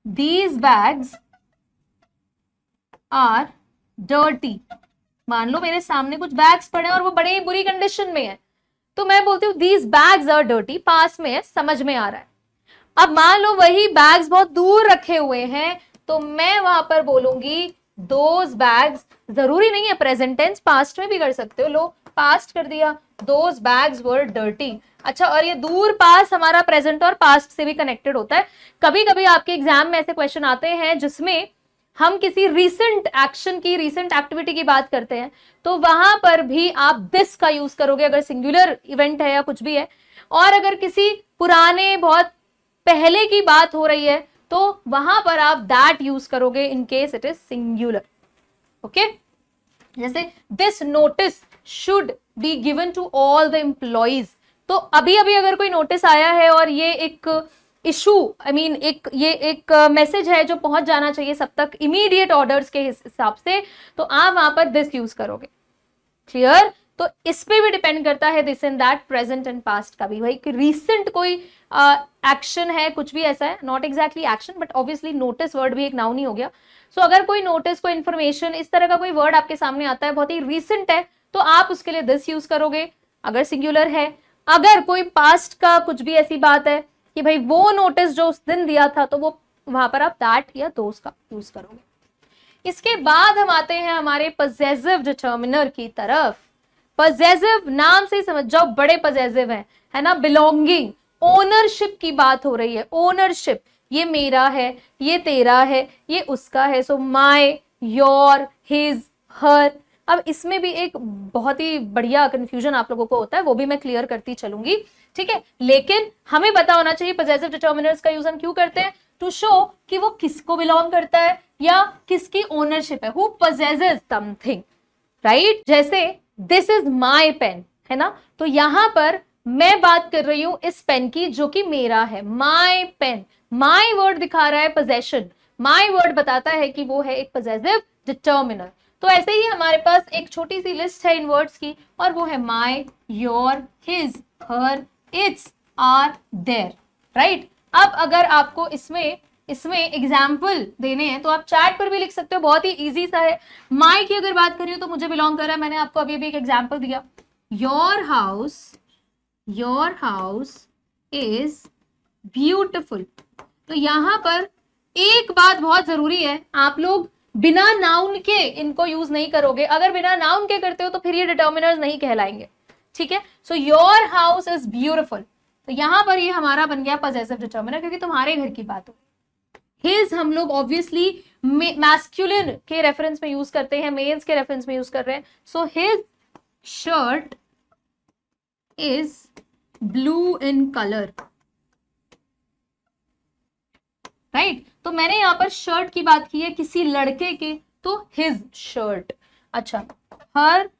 दीज बैग्स आर डर्टी. मान लो मेरे सामने कुछ बैग्स पड़े और वो बड़े बुरी कंडीशन में है, तो मैं बोलती हूँ दीज बैग्स आर डर्टी, पास में है, समझ में आ रहा है. अब मान लो वही बैग्स बहुत दूर रखे हुए हैं, तो मैं वहां पर बोलूंगी दोज बैग्स. जरूरी नहीं है प्रेजेंट टेंस, पास्ट में भी कर सकते हो. लो पास्ट कर दिया, दोज बैग्स वर डर्टी. अच्छा, और ये दूर पास हमारा प्रेजेंट और पास्ट से भी कनेक्टेड होता है. कभी कभी आपके एग्जाम में ऐसे क्वेश्चन आते हैं जिसमें हम किसी रीसेंट एक्शन की, रीसेंट एक्टिविटी की बात करते हैं, तो वहां पर भी आप दिस का यूज करोगे अगर सिंगुलर इवेंट है या कुछ भी है. और अगर किसी पुराने बहुत पहले की बात हो रही है, तो वहां पर आप दैट यूज करोगे in case it is singular. Okay, जैसे this notice should be given to all the employees. तो अभी अभी अगर कोई नोटिस आया है और ये एक इशू, ये एक मैसेज है जो पहुंच जाना चाहिए सब तक इमीडिएट ऑर्डर्स के हिसाब से, तो आप वहां पर दिस यूज करोगे. क्लियर? तो इस पे भी डिपेंड करता है this and that, present and past का भी. भाई रिसेंट कोई एक्शन है, कुछ भी ऐसा है, not exactly action but obviously notice word भी एक नाउन ही हो गया. सो अगर कोई नोटिस, कोई इन्फॉर्मेशन, इस तरह का कोई वर्ड आपके सामने आता है, बहुत ही रिसेंट है, तो आप उसके लिए दिस यूज करोगे अगर सिंगुलर है. अगर कोई पास्ट का कुछ भी ऐसी बात है कि भाई वो नोटिस जो उस दिन दिया था, तो वो वहां पर आप दैट या दोस का यूज करोगे। इसके बाद हम आते हैं हमारे पजेसिव डिटर्मिनर की तरफ। पजेसिव नाम से ही समझ जाओ, बड़े पजेसिव है ना, बिलोंगिंग, ओनरशिप की बात हो रही है, ओनरशिप, ये मेरा है, ये तेरा है, ये उसका है। सो माय, योर, हिज, हर। अब इसमें भी एक बहुत ही बढ़िया कंफ्यूजन आप लोगों को होता है, वो भी मैं क्लियर करती चलूंगी, ठीक है। लेकिन हमें पता होना चाहिए पजेसिव डिटर्मिनर्स का यूज हम क्यों करते हैं, टू शो कि वो किसको बिलोंग करता है या किसकी ओनरशिप है, हु पजेसेस समथिंग, राइट। जैसे दिस इज माय पेन, है ना, तो यहां पर मैं बात कर रही हूं इस पेन की जो कि मेरा है, माय पेन। माय वर्ड दिखा रहा है पोजेशन, माय वर्ड बताता है कि वो है एक पजेसिव डिटर्मिनर। तो ऐसे ही हमारे पास एक छोटी सी लिस्ट है इन वर्ड्स की, और वो है my, your, his, her, its, our, their, right. अब अगर आपको इसमें एग्जाम्पल देने हैं तो आप चैट पर भी लिख सकते हो, बहुत ही इजी सा है। माय की अगर बात करी तो मुझे बिलोंग कर रहा है, मैंने आपको अभी एक एग्जाम्पल दिया, योर हाउस इज ब्यूटिफुल। तो यहां पर एक बात बहुत जरूरी है, आप लोग बिना नाउन के इनको यूज नहीं करोगे। अगर बिना नाउन के करते हो तो फिर ये डिटर्मिनर्स नहीं कहलाएंगे, ठीक है। So your house is beautiful, तो यहां पर ये हमारा बन गया पजेसिव डिटर्मिनर, क्योंकि तुम्हारे घर की बात हो। हिज हम लोग ऑब्वियसली मैस्कुलिन के रेफरेंस में यूज करते हैं, मेल्स के रेफरेंस में यूज कर रहे हैं। So his shirt is blue in colour, right. तो मैंने यहां पर शर्ट की बात की है किसी लड़के के, तो हिज शर्ट। अच्छा, हर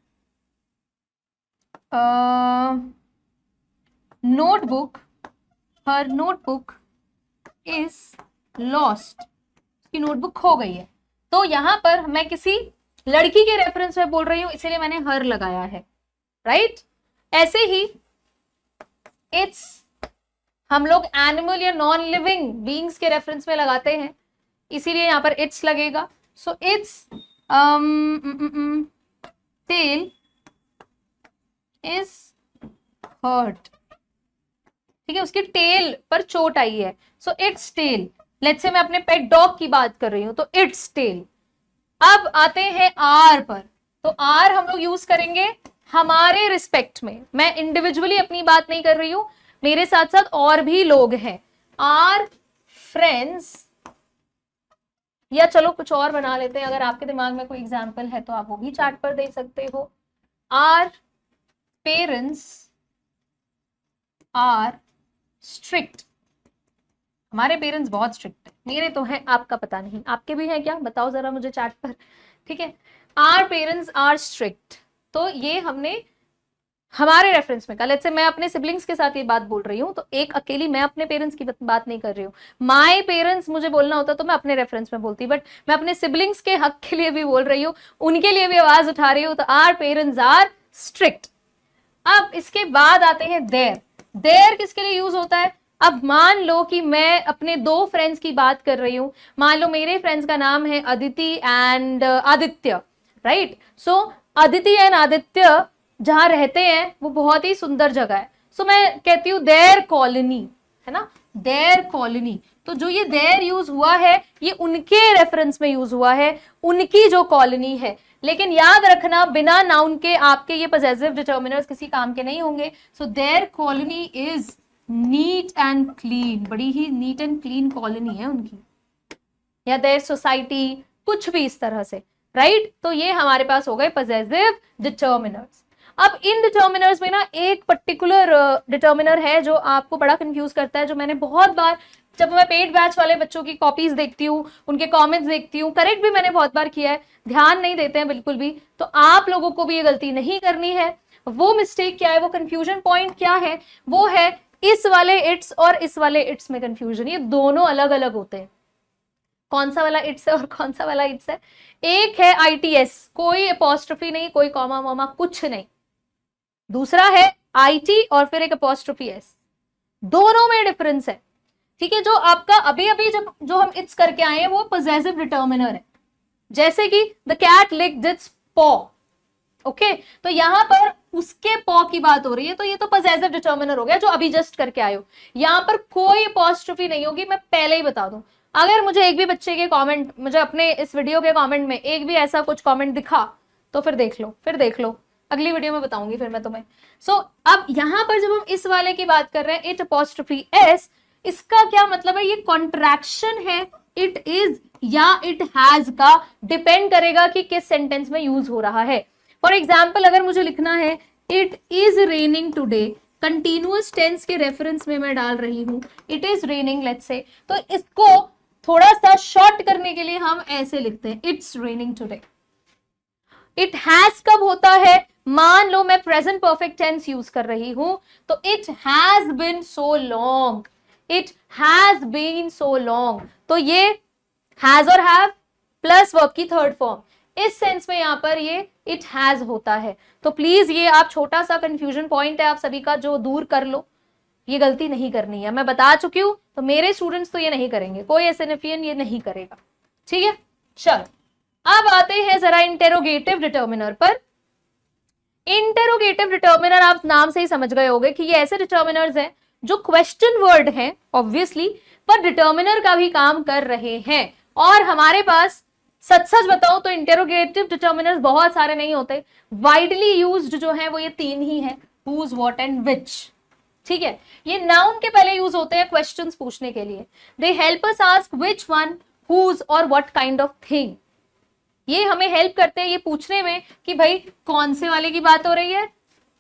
नोटबुक इज लॉस्ट, उसकी नोटबुक खो गई है। तो यहां पर मैं किसी लड़की के रेफरेंस में बोल रही हूं, इसीलिए मैंने हर लगाया है, राइट। ऐसे ही इट्स हम लोग एनिमल या नॉन लिविंग बीइंग्स के रेफरेंस में लगाते हैं, इसीलिए यहां पर इट्स लगेगा। So its tail is hurt, ठीक है, उसकी टेल पर चोट आई है। सो इट्स टेल, लेट्स से मैं अपने पेट डॉग की बात कर रही हूं, तो इट्स टेल। अब आते हैं आर पर, तो आर हम लोग यूज करेंगे हमारे रिस्पेक्ट में, मैं इंडिविजुअली अपनी बात नहीं कर रही हूं, मेरे साथ साथ और भी लोग हैं। आर फ्रेंड्स, या चलो कुछ और बना लेते हैं, अगर आपके दिमाग में कोई एग्जाम्पल है तो आप वो भी चार्ट पर दे सकते हो। आर पेरेंट्स आर स्ट्रिक्ट, हमारे पेरेंट्स बहुत स्ट्रिक्ट है, मेरे तो हैं, आपका पता नहीं, आपके भी हैं क्या, बताओ जरा मुझे चैट पर, ठीक है। आर पेरेंट्स आर स्ट्रिक्ट, तो ये हमने हमारे रेफरेंस में कहा। लेट्स से मैं अपने सिबलिंग्स के साथ ये बात बोल रही हूँ, तो एक अकेली मैं अपने पेरेंट्स की बात नहीं कर रही हूँ। माय पेरेंट्स मुझे बोलना होता तो मैं अपने रेफरेंस में बोलती, बट मैं अपने सिबलिंग्स के हक के लिए भी बोल रही हूँ, उनके लिए भी आवाज उठा रही हूँ, तो आर पेरेंट्स आर स्ट्रिक्ट। अब इसके बाद आते हैं देयर। देयर किसके लिए यूज होता है, अब मान लो कि मैं अपने दो फ्रेंड्स की बात कर रही हूं, मान लो मेरे फ्रेंड्स का नाम है Aditi and Aditya, right. So Aditi and Aditya जहां रहते हैं वो बहुत ही सुंदर जगह है, सो मैं कहती हूँ देयर कॉलोनी, है ना, देयर कॉलोनी। तो जो ये देयर यूज हुआ है ये उनके रेफरेंस में यूज हुआ है, उनकी जो कॉलोनी है। लेकिन याद रखना बिना नाउन के आपके ये पजेसिव डिटर्मिनर्स किसी काम के नहीं होंगे। So their colony is neat and clean, बड़ी ही नीट एंड क्लीन कॉलोनी है उनकी, या देयर सोसाइटी, कुछ भी इस तरह से, राइट। तो ये हमारे पास हो गए पजेसिव डिटर्मिनर्स। अब इन डिटर्मिनर्स में ना एक पर्टिकुलर डिटर्मिनर है जो आपको बड़ा कंफ्यूज करता है, जो मैंने बहुत बार जब मैं पेड बैच वाले बच्चों की कॉपीज देखती हूँ, उनके कमेंट्स देखती हूँ, करेक्ट भी मैंने बहुत बार किया है, ध्यान नहीं देते हैं बिल्कुल भी। तो आप लोगों को भी ये गलती नहीं करनी है। वो मिस्टेक क्या है, वो कंफ्यूजन पॉइंट क्या है, वो है इस वाले इट्स और इस वाले इट्स में कंफ्यूजन, ये दोनों अलग अलग होते हैं। कौन सा वाला इट्स है और कौन सा वाला इट्स है, एक है ITS, कोई अपोस्ट्रोफी नहीं, कोई कॉमा वॉमा कुछ नहीं, दूसरा है IT और फिर एक अपोस्ट्रोफी S, दोनों में डिफरेंस है, ठीक है। जो आपका अभी अभी जब जो हम इट्स करके आए हैं वो पजेसिव डिटर्मिनर है, जैसे कि द कैट लिक्ड इट्स पॉ, ओके। तो यहां पर उसके पॉ की बात हो रही है, तो ये तो पजेसिव डिटर्मिनर हो गया जो अभी जस्ट करके आए हो। यहाँ पर कोई अपॉस्ट्रोफी नहीं होगी, मैं पहले ही बता दूं। अगर मुझे एक भी बच्चे के कमेंट, मुझे अपने इस वीडियो के कमेंट में एक भी ऐसा कुछ कमेंट दिखा तो फिर देख लो, अगली वीडियो में बताऊंगी फिर मैं तुम्हें। अब यहाँ पर जब हम इस वाले की बात कर रहे हैं, इट अपॉस्ट्रोफी एस, इसका क्या मतलब है? ये कॉन्ट्रैक्शन है, इट इज या इट हैज का डिपेंड करेगा कि किस सेंटेंस में यूज हो रहा है। फॉर एग्जाम्पल अगर मुझे लिखना है it is raining today, continuous tense के रेफरेंस में मैं डाल रही हूं it is raining let's say, तो इसको थोड़ा सा शॉर्ट करने के लिए हम ऐसे लिखते हैं it's raining today. It has कब होता है? मान लो मैं प्रेजेंट परफेक्ट टेंस यूज कर रही हूं, तो it has been so long, it has been so long, तो ये हैज और हैव प्लस वर्ब की थर्ड फॉर्म, इस सेंस में यहां पर ये इट हैज होता है। तो प्लीज ये आप छोटा सा कंफ्यूजन पॉइंट है आप सभी का जो दूर कर लो, ये गलती नहीं करनी है, मैं बता चुकी हूं, तो मेरे स्टूडेंट्स तो ये नहीं करेंगे, कोई एसएनएफियन ये नहीं करेगा, ठीक है। चलो अब आते हैं जरा इंटेरोगेटिव डिटर्मिनर पर। इंटेरोगेटिव डिटर्मिनर आप नाम से ही समझ गए होंगे कि ये ऐसे डिटर्मिनर्स हैं जो क्वेश्चन वर्ड हैं ऑब्वियसली, पर डिटर्मिनर का भी काम कर रहे हैं। और हमारे पास सच सच बताऊं तो इंटेरोगेटिव डिटर्मिनर्स बहुत सारे नहीं होते, वाइडली यूज्ड जो है वो ये तीन ही है, हुज, व्हाट एंड विच, ठीक है। ये नाउन के पहले यूज होते हैं क्वेश्चंस पूछने के लिए, they help us ask which one, whose और व्हाट काइंड ऑफ थिंग। ये हमें हेल्प करते हैं ये पूछने में कि भाई कौन से वाले की बात हो रही है,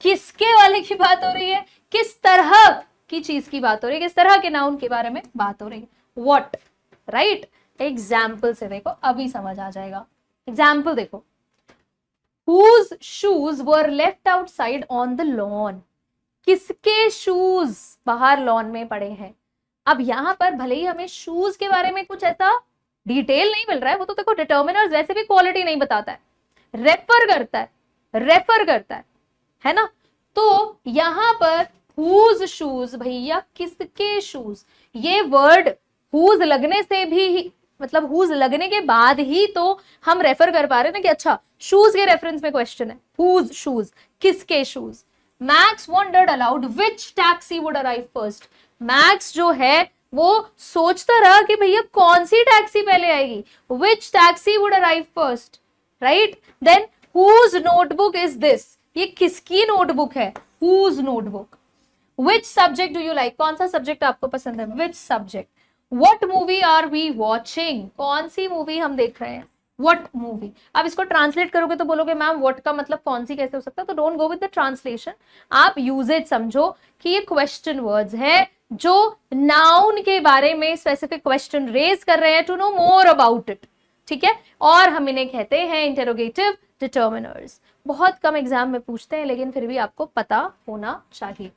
किसके वाले की बात हो रही है, किस तरह की चीज की बात हो रही है, किस तरह के नाउन के बारे में बात हो रही है, व्हाट, राइट। एग्जाम्पल से देखो अभी समझ आ जाएगा। एग्जाम्पल देखो, whose shoes were left outside on the lawn, किसके शूज बाहर लॉन में पड़े हैं। अब यहां पर भले ही हमें शूज के बारे में कुछ ऐसा डिटेल नहीं मिल रहा है, वो तो देखो डिटर्मिनर्स वैसे भी क्वालिटी नहीं बताता है, रेफर करता है ना। तो यहां पर whose shoes, भैया किसके शूज, ये वर्ड whose लगने से भी, मतलब whose लगने के बाद ही तो हम रेफर कर पा रहे हैं ना कि अच्छा शूज के रेफरेंस में क्वेश्चन है, whose shoes, किसके shoes. Max wondered aloud which taxi would arrive first, Max जो है वो सोचता रहा कि भैया कौन सी टैक्सी पहले आएगी, which taxi would arrive first, right. Then whose notebook is this, ये किसकी नोटबुक है, whose notebook। which subject do you like, कौन सा सब्जेक्ट आपको पसंद है, which subject। what movie are we watching, कौन सी मूवी हम देख रहे हैं, what movie। अब इसको ट्रांसलेट करोगे तो बोलोगे मैम what का मतलब कौन सी कैसे हो सकता है, तो don't go with the translation, आप यूजेज समझो कि ये क्वेश्चन वर्ड्स है जो नाउन के बारे में स्पेसिफिक क्वेश्चन रेज कर रहे हैं to know more about it, ठीक है। और हम इन्हें कहते हैं इंटेरोगेटिव डिटर्मिनर्स। बहुत कम एग्जाम में पूछते हैं लेकिन फिर भी आपको पता होना चाहिए।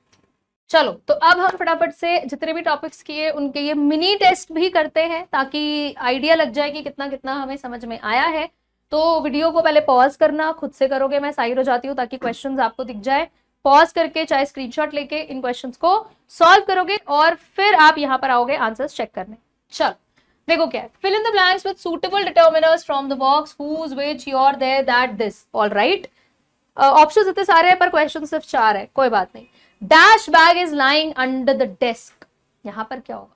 चलो तो अब हम फटाफट से जितने भी टॉपिक्स किए उनके ये मिनी टेस्ट भी करते हैं ताकि आइडिया लग जाए कि कितना कितना हमें समझ में आया है। तो वीडियो को पहले पॉज करना, खुद से करोगे, मैं साइड हो जाती हूँ ताकि क्वेश्चंस आपको दिख जाए। पॉज करके चाहे स्क्रीनशॉट लेके इन क्वेश्चंस को सॉल्व करोगे और फिर आप यहाँ पर आओगे आंसर्स चेक करने। चलो देखो क्या है, fill in the blanks with suitable determiners from the box, whose, which, your, their, that, this. Alright, options इतने सारे हैं पर क्वेश्चन सिर्फ 4 है, कोई बात नहीं। Dash bag is lying under the desk, यहां पर क्या होगा।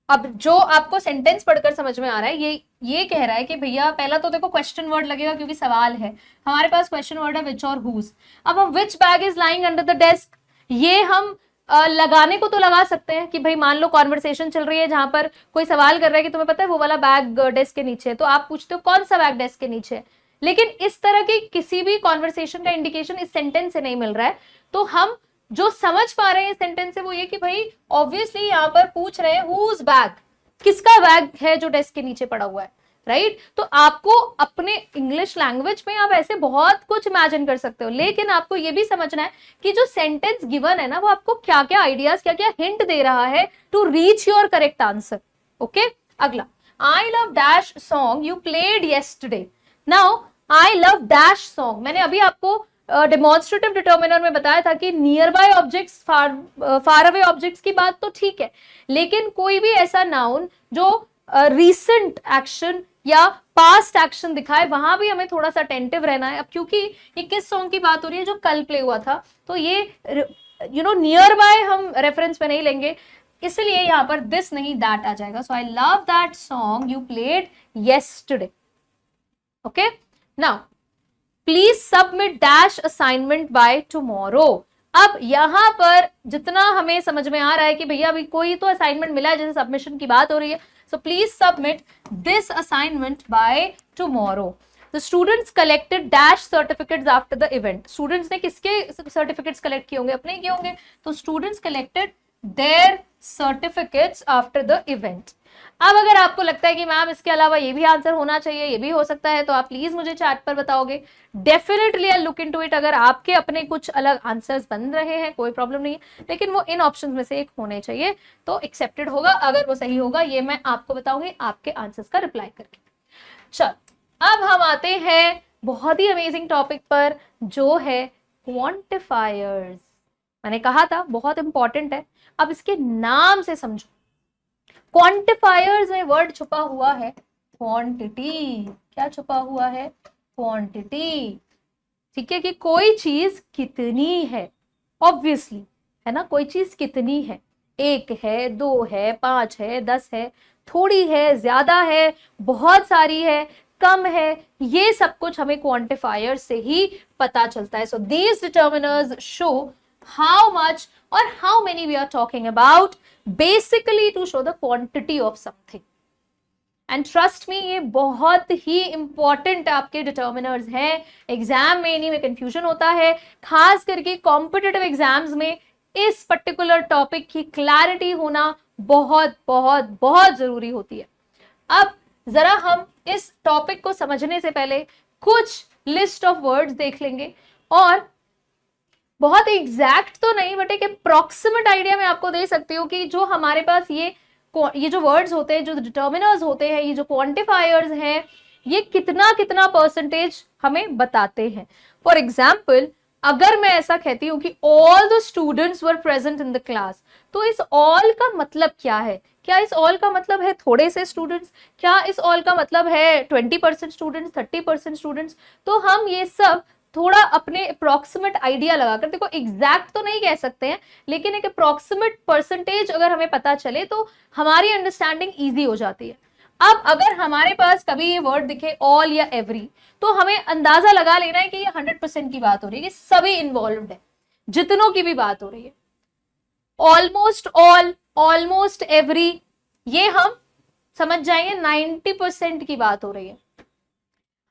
अब जो आपको सेंटेंस पढ़कर समझ में आ रहा है ये कह रहा है कि भैया पहला तो देखो क्वेश्चन वर्ड लगेगा क्योंकि सवाल है, हमारे पास क्वेश्चन वर्ड है विच और हुज। अब हम which bag is lying under the desk, ये हम लगाने को तो लगा सकते हैं कि भाई मान लो कॉन्वर्सेशन चल रही है जहां पर कोई सवाल कर रहा है कि तुम्हें पता है वो वाला बैग डेस्क के नीचे है, तो आप पूछते हो कौन सा बैग डेस्क के नीचे है। लेकिन इस तरह की किसी भी कॉन्वर्सेशन का इंडिकेशन इस सेंटेंस से नहीं मिल रहा है, तो हम जो समझ पा रहे हैं इस सेंटेंस से वो ये कि भाई ऑब्वियसली यहाँ पर पूछ रहे हैं हुज बैग, किसका बैग है जो डेस्क के नीचे पड़ा हुआ है, राइट। तो आपको अपने इंग्लिश लैंग्वेज में आप ऐसे बहुत कुछ इमेजिन कर सकते हो, लेकिन आपको ये भी समझना है कि जो सेंटेंस गिवन है ना वो आपको क्या क्या आइडियाज, क्या क्या हिंट दे रहा है to reach your correct answer. Okay, अगला, I love dash song you played yesterday. Now I love dash song, मैंने अभी आपको डेमोन्स्ट्रेटिव डिटर्मिनर में बताया था कि nearby objects, far away objects की बात तो ठीक है, लेकिन कोई भी ऐसा नाउन जो रीसेंट एक्शन या पास्ट एक्शन दिखाए, वहां भी हमें थोड़ा सा अटेंटिव रहना है। अब क्योंकि ये किस सॉन्ग की बात हो रही है, जो कल प्ले हुआ था, तो ये नियर बाय हम रेफरेंस पे नहीं लेंगे, इसलिए यहां पर दिस नहीं दैट आ जाएगा। So I love that song you played yesterday. Okay, now please submit dash assignment by tomorrow. अब यहां पर जितना हमें समझ में आ रहा है कि भैया अभी कोई तो असाइनमेंट मिला है, जैसे सबमिशन की बात हो रही है, so please submit this assignment by tomorrow. The students collected dash certificates after the event. Students ने किसके सर्टिफिकेट्स कलेक्ट किए होंगे? अपने किए होंगे। तो students collected their certificates after the event. अब अगर आपको लगता है कि मैम इसके अलावा ये भी आंसर होना चाहिए, ये भी हो सकता है, तो आप प्लीज मुझे चैट पर बताओगे। Definitely I look into it. अगर आपके अपने कुछ अलग आंसर्स बन रहे हैं, कोई प्रॉब्लम नहीं है, लेकिन वो इन ऑप्शन में से एक होने चाहिए, तो एक्सेप्टेड होगा। अगर वो सही होगा, ये मैं आपको बताऊंगी आपके आंसर्स का रिप्लाई करके। चल, अब हम आते हैं बहुत ही अमेजिंग टॉपिक पर, जो है क्वांटिफायर्स। मैंने कहा था बहुत इंपॉर्टेंट है। अब इसके नाम से समझो, क्वांटिफायर्स में वर्ड छुपा हुआ है क्वांटिटी। क्या छुपा हुआ है? क्वांटिटी। ठीक है, कि कोई चीज कितनी है, ऑब्वियसली, है ना, कोई चीज कितनी है, 1 है, 2 है, 5 है, 10 है, थोड़ी है, ज्यादा है, बहुत सारी है, कम है, ये सब कुछ हमें क्वांटिफायर से ही पता चलता है। So these determiners show how much और how many we are talking about, basically to show the quantity of something. And trust me, ये बहुत ही इंपॉर्टेंट आपके डिटर्मिनर्स हैं। एग्जाम में इन्हीं में कंफ्यूजन होता है, खास करके कॉम्पिटिटिव एग्जाम्स में इस पर्टिकुलर टॉपिक की क्लैरिटी होना बहुत बहुत बहुत जरूरी होती है। अब जरा हम इस टॉपिक को समझने से पहले कुछ लिस्ट ऑफ वर्ड्स देख लेंगे, और बहुत एग्जैक्ट तो नहीं, बट एक अप्रॉक्सीमेट आइडिया मैं आपको दे सकती हूँ कि जो हमारे पास ये जो वर्ड्स होते हैं, जो डिटर्मिनर्स होते हैं, ये जो क्वांटिफायर्स हैं, ये कितना कितना परसेंटेज हमें बताते हैं। फॉर एग्जाम्पल, अगर मैं ऐसा कहती हूँ कि all the students were present in the class, तो इस ऑल का मतलब क्या है? क्या इस ऑल का मतलब है थोड़े से स्टूडेंट्स? क्या इस ऑल का मतलब है 20% स्टूडेंट्स, 30% स्टूडेंट्स? तो हम ये सब थोड़ा अपने अप्रॉक्सीमेट आइडिया लगाकर, देखो एग्जैक्ट तो नहीं कह सकते हैं, लेकिन एक अप्रॉक्सीमेट परसेंटेज अगर हमें पता चले तो हमारी अंडरस्टैंडिंग ईजी हो जाती है। अब अगर हमारे पास कभी ये वर्ड दिखे ऑल या एवरी, तो हमें अंदाजा लगा लेना है कि ये 100% की बात हो रही है, कि सभी इन्वॉल्व्ड है, जितनों की भी बात हो रही है। ऑलमोस्ट ऑल, ऑलमोस्ट एवरी, ये हम समझ जाएंगे 90% की बात हो रही है।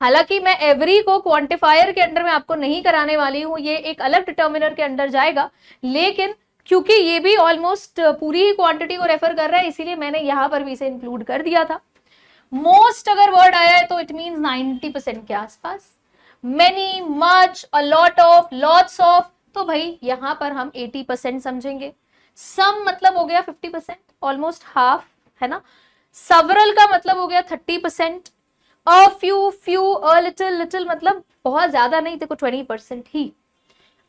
हालांकि मैं एवरी को क्वांटिफायर के अंडर में आपको नहीं कराने वाली हूं, ये एक अलग डिटर्मिनर के अंडर जाएगा, लेकिन क्योंकि ये भी ऑलमोस्ट पूरी ही क्वांटिटी को रेफर कर रहा है, इसीलिए मैंने यहां पर भी इसे इंक्लूड कर दिया था। मोस्ट अगर वर्ड आया है तो इट मींस 90% के आसपास। Many, much, a lot of, lots of, तो भाई यहां पर हम 80% समझेंगे। सम मतलब हो गया 50%, ऑलमोस्ट हाफ, है ना। सवरल का मतलब हो गया 30%। A few, few, a little, little मतलब बहुत ज्यादा नहीं, देखो 20% ही।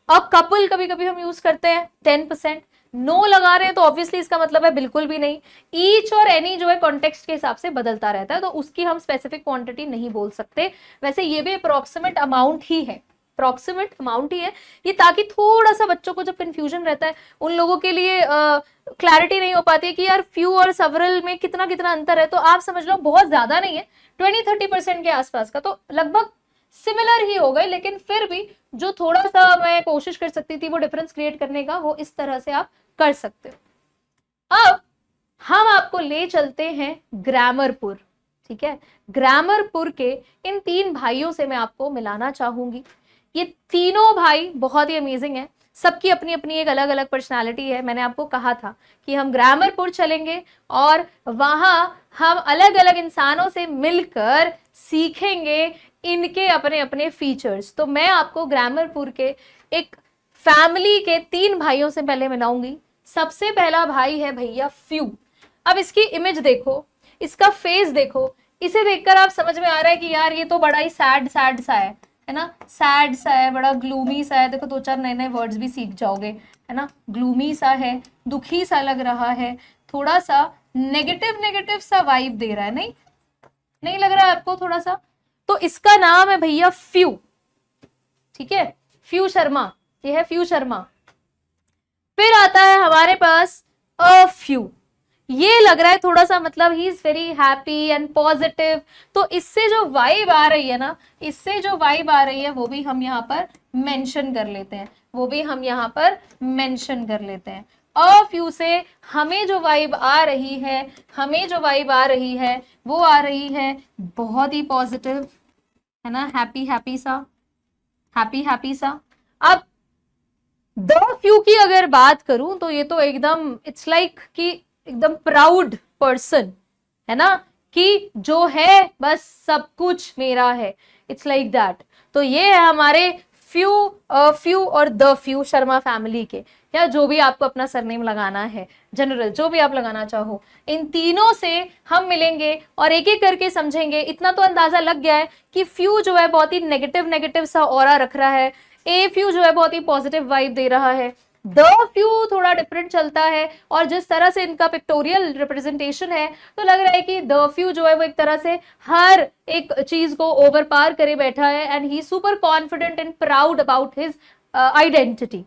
अ कपल कभी कभी हम यूज करते हैं 10%। नो लगा रहे हैं तो ऑब्वियसली इसका मतलब है बिल्कुल भी नहीं। ईच और एनी जो है कॉन्टेक्स्ट के हिसाब से बदलता रहता है, तो उसकी हम स्पेसिफिक क्वांटिटी नहीं बोल सकते। वैसे ये भी अप्रोक्सीमेट अमाउंट ही है, अप्रोक्सीमेट अमाउंट ही है ये, ताकि थोड़ा सा बच्चों को जब कंफ्यूजन रहता है, उन लोगों के लिए क्लैरिटी नहीं हो पाती है कि यार फ्यू और सेवरल में कितना कितना अंतर है, तो आप समझ लो बहुत ज्यादा नहीं है, 20-30% के आसपास का, तो लगभग सिमिलर ही हो गए। लेकिन फिर भी जो थोड़ा सा मैं कोशिश कर सकती थी वो डिफरेंस क्रिएट करने का, वो इस तरह से आप कर सकते हो। अब हम आपको ले चलते हैं ग्रामरपुर, ठीक है। ग्रामरपुर के इन 3 भाइयों से मैं आपको मिलाना चाहूंगी। ये तीनों भाई बहुत ही अमेजिंग है, सबकी अपनी अपनी एक अलग अलग पर्सनालिटी है। मैंने आपको कहा था कि हम ग्रामरपुर चलेंगे और वहां हम अलग अलग इंसानों से मिलकर सीखेंगे इनके अपने अपने फीचर्स। तो मैं आपको ग्रामरपुर के एक फैमिली के 3 भाइयों से पहले मिलाऊंगी। सबसे पहला भाई है भैया फ्यू। अब इसकी इमेज देखो, इसका फेस देखो, इसे देखकर आप समझ में आ रहा है कि यार ये तो बड़ा ही सैड सैड सा है ना, सैड सा है, बड़ा ग्लूमी सा है। देखो 2-4 नए नए वर्ड्स भी सीख जाओगे, है ना। ग्लूमी सा है, दुखी सा लग रहा है, थोड़ा सा नेगेटिव नेगेटिव सा वाइब दे रहा है, नहीं नहीं लग रहा है आपको थोड़ा सा? तो इसका नाम है भैया फ्यू, ठीक है, फ्यू शर्मा, ये है फ्यू शर्मा। फिर आता है हमारे पास अ फ्यू, ये लग रहा है थोड़ा सा मतलब he is very happy and positive, तो इससे जो वाइब आ रही है ना, इससे जो वाइब आ रही है वो भी हम यहाँ पर मेंशन कर लेते हैं, वो भी हम यहाँ पर मेंशन कर लेते हैं। अ फ्यू से हमें जो वाइब आ रही है, हमें जो वाइब आ रही है वो आ रही है बहुत ही पॉजिटिव, है ना, हैप्पी हैप्पी सा, हैप्पी हैप्पी सा। अब द फ्यू की अगर बात करूं तो ये तो एकदम इट्स लाइक कि एकदम प्राउड पर्सन, है ना, कि जो है बस सब कुछ मेरा है, इट्स लाइक दैट। तो ये है हमारे फ्यू, फ्यू और द फ्यू शर्मा फैमिली के, या जो भी आपको अपना सरनेम लगाना है, जनरल जो भी आप लगाना चाहो, इन तीनों से हम मिलेंगे और एक एक करके समझेंगे। इतना तो अंदाजा लग गया है कि फ्यू जो है बहुत ही नेगेटिव नेगेटिव सा ऑरा रख रहा है, ए फ्यू जो है बहुत ही पॉजिटिव वाइब दे रहा है, द फ्यू थोड़ा डिफरेंट चलता है, और जिस तरह से इनका पिक्टोरियल रिप्रेजेंटेशन है तो लग रहा है कि द फ्यू जो है वो एक तरह से हर एक चीज को ओवर पार करे बैठा है, and he super confident and proud about his identity.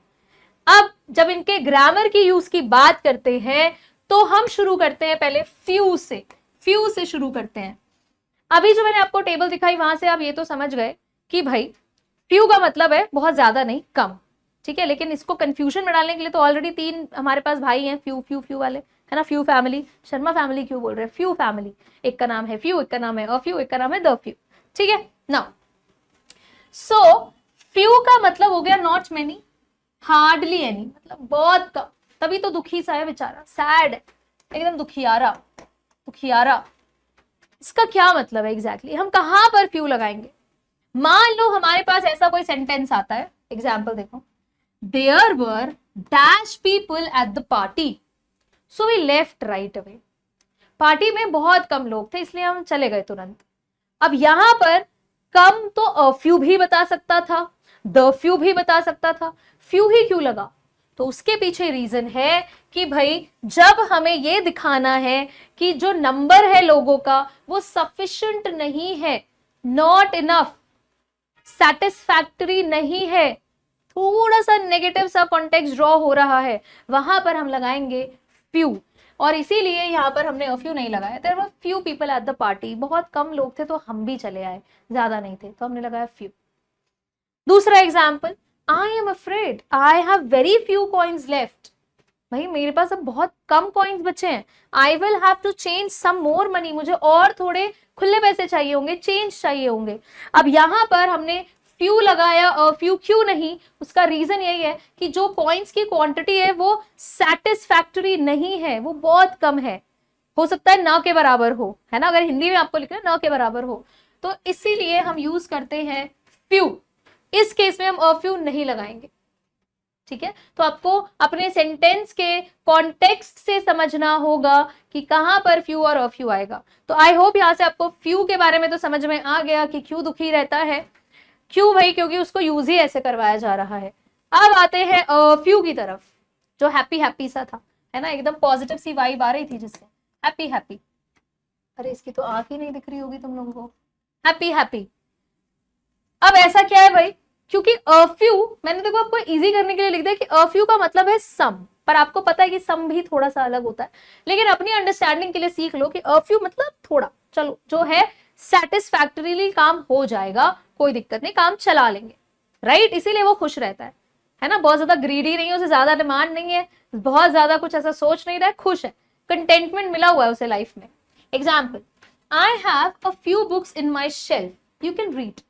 अब जब इनके ग्रामर की यूज की बात करते हैं तो हम शुरू करते हैं पहले फ्यू से, फ्यू से शुरू करते हैं। अभी जो मैंने आपको टेबल दिखाई वहां से आप ये तो समझ गए कि भाई फ्यू का मतलब है बहुत ज्यादा नहीं, कम, ठीक है। लेकिन इसको कंफ्यूजन में डालने के लिए तो ऑलरेडी तीन हमारे पास भाई हैं फ्यू फ्यू फ्यू वाले, है ना, फ्यू फैमिली, शर्मा फैमिली क्यों बोल रहे हैं, फ्यू फैमिली, एक का नाम है फ्यू, एक का नाम है अ फ्यू, एक का नाम है द फ्यू, ठीक है ना। सो फ्यू का मतलब हो गया नॉट मेनी, हार्डली एनी, मतलब बहुत कम, तभी तो दुखी सा है बेचारा, सैड है, एकदम दुखियारा, दुखियारा। इसका क्या मतलब है एग्जैक्टली हम कहां पर फ्यू लगाएंगे? मान लो हमारे पास ऐसा कोई सेंटेंस आता है, एग्जाम्पल देखो, there were dash people at the party so we left right away. Party में बहुत कम लोग थे इसलिए हम चले गए तुरंत। अब यहां पर कम तो अ फ्यू भी बता सकता था, द फ्यू भी बता सकता था, फ्यू ही क्यों लगा? तो उसके पीछे रीजन है कि भाई जब हमें यह दिखाना है कि जो नंबर है लोगों का वो सफिशिएंट नहीं है, नॉट इनफ, सेटिस्फैक्टरी नहीं है, थोड़ा सा नेगेटिव सा कॉन्टेक्स्ट ड्रॉ हो रहा है, वहां पर हम लगाएंगे फ्यू। और इसीलिए यहां पर हमने अ फ्यू नहीं लगाया, there were few people at the party, बहुत कम लोग थे तो हम भी चले आए, ज्यादा नहीं थे तो हमने लगाया फ्यू। दूसरा example, I am afraid I have very few coins left, भाई मेरे पास अब बहुत कम कॉइन्स बचे हैं, I will have to change some more money, मुझे और थोड़े खुले पैसे चाहिए होंगे, चेंज चाहिए होंगे। अब यहां पर हमने फ्यू लगाया, फ्यू क्यों नहीं? उसका रीजन यही है कि जो कॉइन्स की क्वांटिटी है वो सेटिस्फैक्टरी नहीं है, वो बहुत कम है, हो सकता है ना के बराबर हो, है ना, अगर हिंदी में आपको लिखना है ना के बराबर हो, तो इसीलिए हम यूज करते हैं फ्यू। इस केस में हम अ फ्यू नहीं लगाएंगे, ठीक है। तो आपको अपने सेंटेंस के कॉन्टेक्स्ट से समझना होगा कि कहां पर फ्यू और अ फ्यू आएगा। तो आई होप यहां से आपको फ्यू के बारे में तो समझ में आ गया कि क्यों दुखी रहता है, क्यों भाई, क्योंकि उसको यूज ही ऐसे करवाया जा रहा है। अब आते हैं अ फ्यू की तरफ, जो हैप्पी हैप्पी सा था, है ना, एकदम पॉजिटिव सी वाइब आ रही थी जिससे, हैप्पी हैप्पी। अरे इसकी तो आंख ही नहीं दिख रही होगी तुम लोगों को, हैप्पी हैप्पी। अब ऐसा क्या है भाई, क्योंकि अ फ्यू मैंने देखो आपको इजी करने के लिए लिख दिया कि अ फ्यू का मतलब है सम, पर आपको पता है कि सम भी थोड़ा सा अलग होता है, लेकिन अपनी अंडरस्टैंडिंग के लिए सीख लो कि अ फ्यू मतलब थोड़ा, चलो जो है सेटिस्फैक्टरीली काम हो जाएगा, कोई दिक्कत नहीं, काम चला लेंगे, राइट, इसीलिए वो खुश रहता है ना, बहुत ज्यादा ग्रीडी नहीं है, उसे ज्यादा डिमांड नहीं है, बहुत ज्यादा कुछ ऐसा सोच नहीं रहा है, खुश है, कंटेंटमेंट मिला हुआ है उसे लाइफ में। Example, I have a few books in my shelf you can read,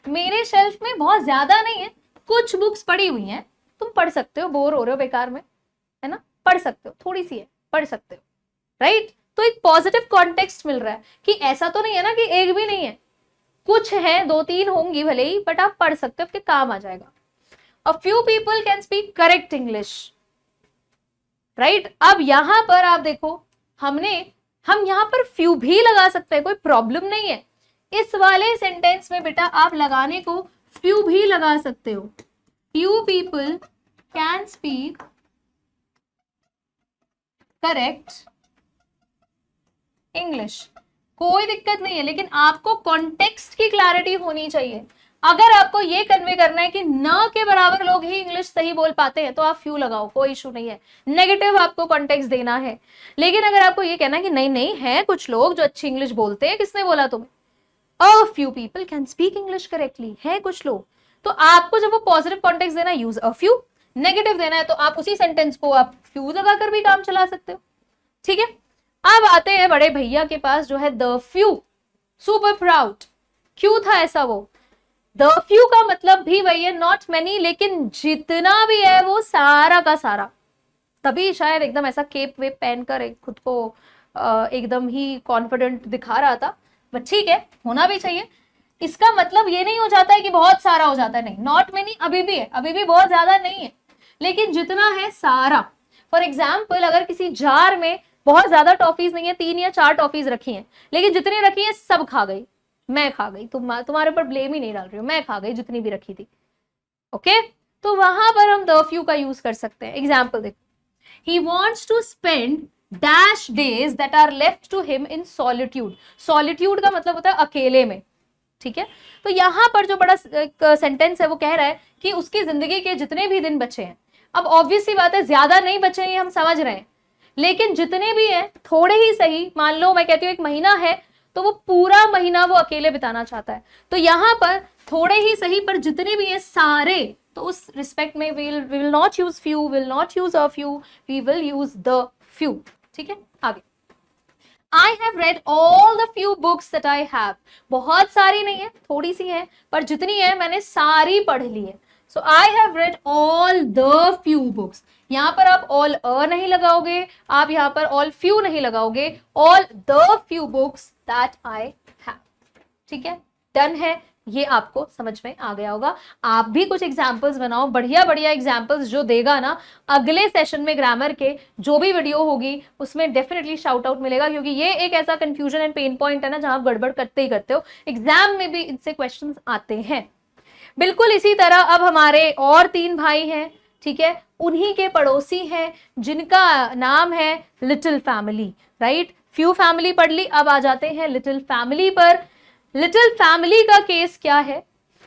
मेरे शेल्फ में बहुत ज्यादा नहीं है, कुछ बुक्स पड़ी हुई हैं, तुम पढ़ सकते हो, बोर हो रहे हो बेकार में, है ना, पढ़ सकते हो, थोड़ी सी है, पढ़ सकते हो, राइट। तो एक पॉजिटिव कॉन्टेक्स्ट मिल रहा है कि ऐसा तो नहीं है ना कि एक भी नहीं है, कुछ है, दो तीन होंगी भले ही, बट आप पढ़ सकते हो, आपके काम आ जाएगा। A few people can speak correct English, right. अब यहां पर आप देखो, हम यहां पर फ्यू भी लगा सकते हैं, कोई प्रॉब्लम नहीं है, इस वाले सेंटेंस में बेटा आप लगाने को फ्यू भी लगा सकते हो, few people can speak correct English, कोई दिक्कत नहीं है, लेकिन आपको कॉन्टेक्स्ट की क्लैरिटी होनी चाहिए। अगर आपको ये कन्वे करना है कि न के बराबर लोग ही इंग्लिश सही बोल पाते हैं तो आप फ्यू लगाओ, कोई इशू नहीं है, नेगेटिव आपको कॉन्टेक्स्ट देना है। लेकिन अगर आपको ये कहना है कि नहीं नहीं है कुछ लोग जो अच्छी इंग्लिश बोलते हैं, किसने बोला तुम्हें? A few people can speak English correctly, है कुछ लोग, तो आपको जब वो पॉजिटिव कॉन्टेक्स्ट देना है यूज अ फ्यू, नेगेटिव देना है तो आप उसी सेंटेंस को आप फ्यू लगाकर भी काम चला सकते हो। ठीक है, अब आते हैं बड़े भैया के पास जो है द फ्यू, सुपर प्राउड। क्यों था ऐसा? वो द फ्यू का मतलब भी वही है, नॉट मेनी, लेकिन जितना भी है वो सारा का सारा। तभी शायद एकदम ऐसा केप वेप पहनकर खुद को एकदम ही कॉन्फिडेंट दिखा रहा था, बट ठीक है, होना भी चाहिए। इसका मतलब ये नहीं हो जाता है कि बहुत सारा हो जाता है, नहीं, नॉट मेनी अभी भी है, अभी भी बहुत ज्यादा नहीं है, लेकिन जितना है सारा। फॉर एग्जाम्पल, अगर किसी जार में बहुत ज्यादा टॉफीज नहीं है, 3 या 4 टॉफीज रखी हैं, लेकिन जितनी रखी है सब खा गई, मैं खा गई, तुम्हारे ऊपर ब्लेम ही नहीं डाल रही हूँ, मैं खा गई जितनी भी रखी थी। ओके, तो वहां पर हम द फ्यू का यूज कर सकते हैं। एग्जाम्पल देखो, he wants to spend dash days that are left to him in solitude। solitude का मतलब होता है अकेले में, ठीक है। तो यहां पर जो बड़ा सेंटेंस है वो कह रहा है कि उसकी जिंदगी के जितने भी दिन बचे हैं, अब ऑब्वियस सी बात है ज्यादा नहीं बचे हैं, हम समझ रहे हैं, लेकिन जितने भी हैं थोड़े ही सही, मान लो मैं कहती हूँ 1 महीना है तो वो पूरा महीना वो अकेले बिताना चाहता है, तो यहां पर थोड़े ही सही पर जितने भी हैं सारे, तो उस रिस्पेक्ट में we will not use few, will not use a few, we will use the few। ठीक है, आगे I have read all the few books that I have। बहुत सारी नहीं है, थोड़ी सी है, पर जितनी है मैंने सारी पढ़ ली है। So I have read all the few books। यहां पर आप all a नहीं लगाओगे, आप यहां पर all few नहीं लगाओगे, all the few books that I have। ठीक है, डन है, ये आपको समझ में आ गया होगा। आप भी कुछ एग्जाम्पल्स बनाओ, बढ़िया बढ़िया एग्जाम्पल्स, जो देगा ना अगले सेशन में ग्रामर के जो भी वीडियो होगी उसमें डेफिनेटली शाउट आउट मिलेगा, क्योंकि ये एक ऐसा कंफ्यूजन एंड पेन पॉइंट है ना जहां आप गड़बड़ करते ही करते हो, एग्जाम में भी इनसे क्वेश्चन आते हैं। बिल्कुल इसी तरह अब हमारे और 3 भाई हैं, ठीक है, उन्हीं के पड़ोसी हैं जिनका नाम है little family, right. Few family पढ़ ली, अब आ जाते हैं लिटिल फैमिली पर। लिटिल फैमिली का केस क्या है?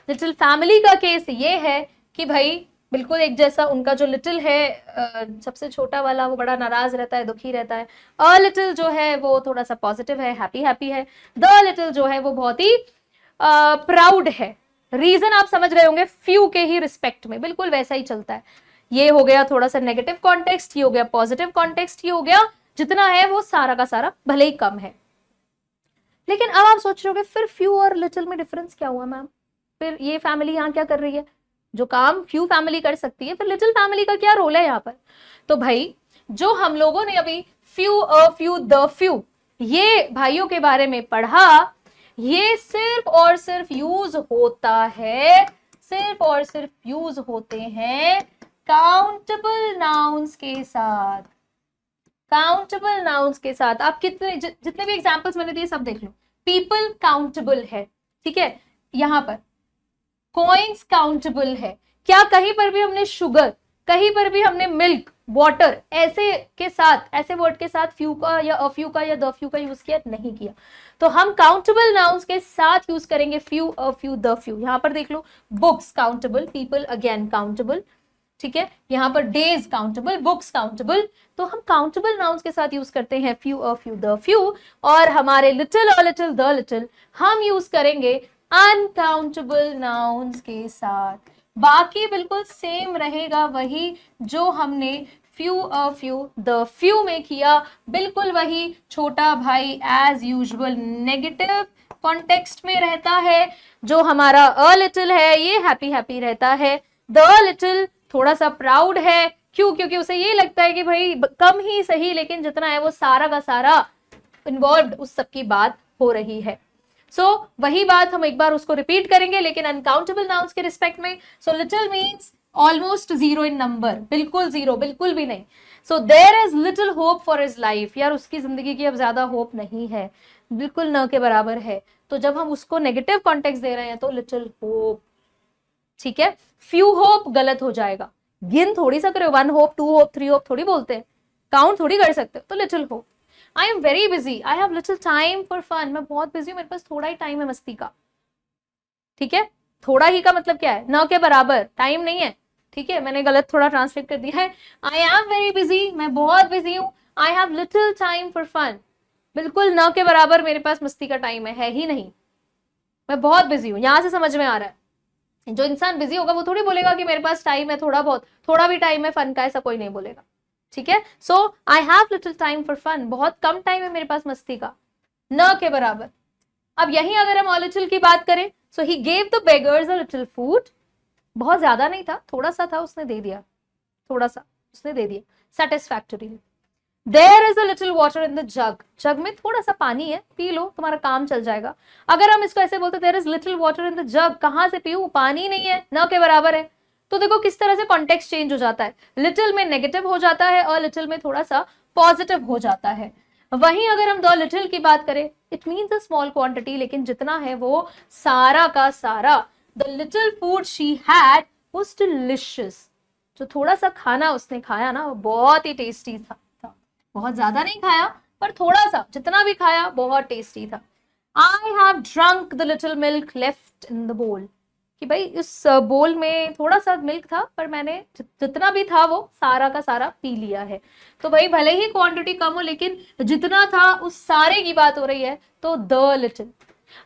लिटिल फैमिली का केस ये है कि भाई बिल्कुल एक जैसा, उनका जो लिटिल है सबसे छोटा वाला वो बड़ा नाराज रहता है, दुखी रहता है। अ लिटिल जो है वो थोड़ा सा पॉजिटिव है, हैप्पी हैप्पी है। द लिटिल जो है वो बहुत ही प्राउड है। रीजन आप समझ रहे होंगे, फ्यू के ही रिस्पेक्ट में बिल्कुल वैसा ही चलता है। ये हो गया थोड़ा सा नेगेटिव कॉन्टेक्स्ट, ये हो गया पॉजिटिव कॉन्टेक्स्ट, ये हो गया जितना है वो सारा का सारा, भले ही कम है। लेकिन अब आप सोच रहे होगे फिर फ्यू और लिटिल में डिफरेंस क्या हुआ मैम? फिर ये फैमिली यहाँ क्या कर रही है? जो काम फ्यू फैमिली कर सकती है, फिर लिटिल फैमिली का क्या रोल है यहाँ पर? तो भाई जो हम लोगों ने अभी few, a few, the few, ये भाइयों के बारे में पढ़ा, ये सिर्फ और सिर्फ यूज होता है, सिर्फ और सिर्फ यूज होते हैं काउंटेबल नाउन्स के साथ। काउंटेबल नाउन्स के साथ आप जितने भी एग्जांपल्स मैंने दिए सब देख लो। पीपल काउंटेबल है, ठीक है, यहां पर कॉइन्स काउंटेबल है। क्या कहीं पर भी हमने शुगर, कहीं पर भी हमने मिल्क, वाटर ऐसे के साथ, ऐसे वर्ड के साथ फ्यू का या अ फ्यू का या द फ्यू का यूज किया? नहीं किया। तो हम काउंटेबल नाउन्स के साथ यूज करेंगे few, a few, the few. यहां पर देख लो, books countable, people again countable, ठीक है, यहां पर डेज काउंटेबल, बुक्स काउंटेबल। तो हम काउंटेबल नाउन्स के साथ यूज करते हैं few, a few, the few. और हमारे little, a little, the little हम यूज करेंगे अनकाउंटेबल नाउन्स के साथ। बाकी बिल्कुल सेम रहेगा, वही जो हमने few, a few, the few में किया, बिल्कुल वही। छोटा भाई एज यूजुअल नेगेटिव कॉन्टेक्स्ट में रहता है। जो हमारा अ लिटिल है ये हैप्पी हैप्पी रहता है। द लिटिल थोड़ा सा प्राउड है, क्यों? क्योंकि उसे ये लगता है कि भाई कम ही सही, लेकिन जितना है वो सारा का सारा इन्वॉल्व, उस सब की बात हो रही है। सो वही बात हम एक बार उसको रिपीट करेंगे, लेकिन अनकाउंटेबल नाउन्स के रिस्पेक्ट में। So little means almost 0 in number, बिल्कुल 0, बिल्कुल भी नहीं। So there is little hope for his life, यार उसकी जिंदगी की अब ज्यादा होप नहीं है, बिल्कुल न के बराबर है। तो जब हम उसको नेगेटिव कॉन्टेक्स्ट दे रहे हैं तो लिटिल होप, ठीक है। फ्यू होप गलत हो जाएगा, गिन थोड़ी सा करो, 1 होप, 2 होप, 3 होप थोड़ी बोलते हैं, काउंट थोड़ी कर सकते हो, तो little hope. I am very busy, I have little time for fun, मैं बहुत बिजी हूँ, मेरे पास थोड़ा ही टाइम है मस्ती का। ठीक है, थोड़ा ही का मतलब क्या है, न के बराबर, टाइम नहीं है। ठीक है, मैंने गलत थोड़ा ट्रांसलेट कर दिया है। आई एम वेरी बिजी, मैं बहुत बिजी हूँ। I have little time for fun, बिल्कुल न के बराबर मेरे पास मस्ती का टाइम है ही नहीं, मैं बहुत बिजी हूँ। यहां से समझ में आ रहा है, जो इंसान बिजी होगा वो थोड़ी बोलेगा कि मेरे पास टाइम है थोड़ा बहुत, थोड़ा भी टाइम है फन का, ऐसा कोई नहीं बोलेगा। ठीक है, so I have little time for fun, बहुत कम टाइम है मेरे पास मस्ती का, न के बराबर। अब यहीं अगर हम a little की बात करें, so he gave the beggars a little food, बहुत ज्यादा नहीं था, थोड़ा सा था, उसने दे दिया, थोड़ा सा उसने दे दिया satisfactory. There is a little water in the jug, jug में थोड़ा सा पानी है, पी लो तुम्हारा काम चल जाएगा। अगर हम इसको ऐसे बोलते there is little water in the jug, कहां से पीऊं, पानी नहीं है, न के बराबर है, तो देखो किस तरह से कॉन्टेक्स्ट चेंज हो जाता है, लिटिल में नेगेटिव हो जाता है और लिटिल में थोड़ा सा पॉजिटिव हो जाता है। वहीं अगर हम द लिटिल की बात करें, it means a small quantity, लेकिन जितना है वो सारा का सारा। The little food she had was delicious, जो थोड़ा सा खाना उसने खाया ना वो बहुत ही टेस्टी था। बहुत ज्यादा नहीं खाया पर थोड़ा सा, जितना भी खाया बहुत टेस्टी था। I have drunk the little milk left in the बोल, कि भाई इस बोल में थोड़ा सा मिल्क था पर मैंने जितना भी था वो सारा का सारा पी लिया है। तो भाई भले ही क्वांटिटी कम हो लेकिन जितना था उस सारे की बात हो रही है, तो द लिटिल।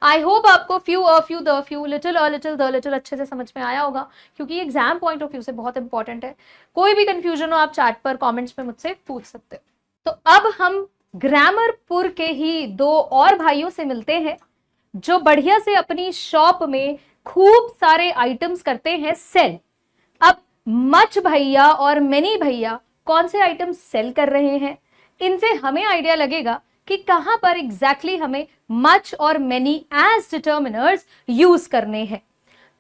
आई होप आपको few a few the few little a little the little अच्छे से समझ में आया होगा, क्योंकि एग्जाम पॉइंट ऑफ व्यू से बहुत इंपॉर्टेंट है। कोई भी कंफ्यूजन हो आप चैट पर कमेंट्स में मुझसे पूछ सकते हो। तो अब हम ग्रामरपुर के ही दो और भाइयों से मिलते हैं जो बढ़िया से अपनी शॉप में खूब सारे आइटम्स करते हैं सेल। अब मच भैया और मेनी भैया कौन से आइटम्स सेल कर रहे हैं, इनसे हमें आइडिया लगेगा कि कहां पर एग्जैक्टली हमें मच और मेनी एज डिटर्मिनर्स यूज करने हैं।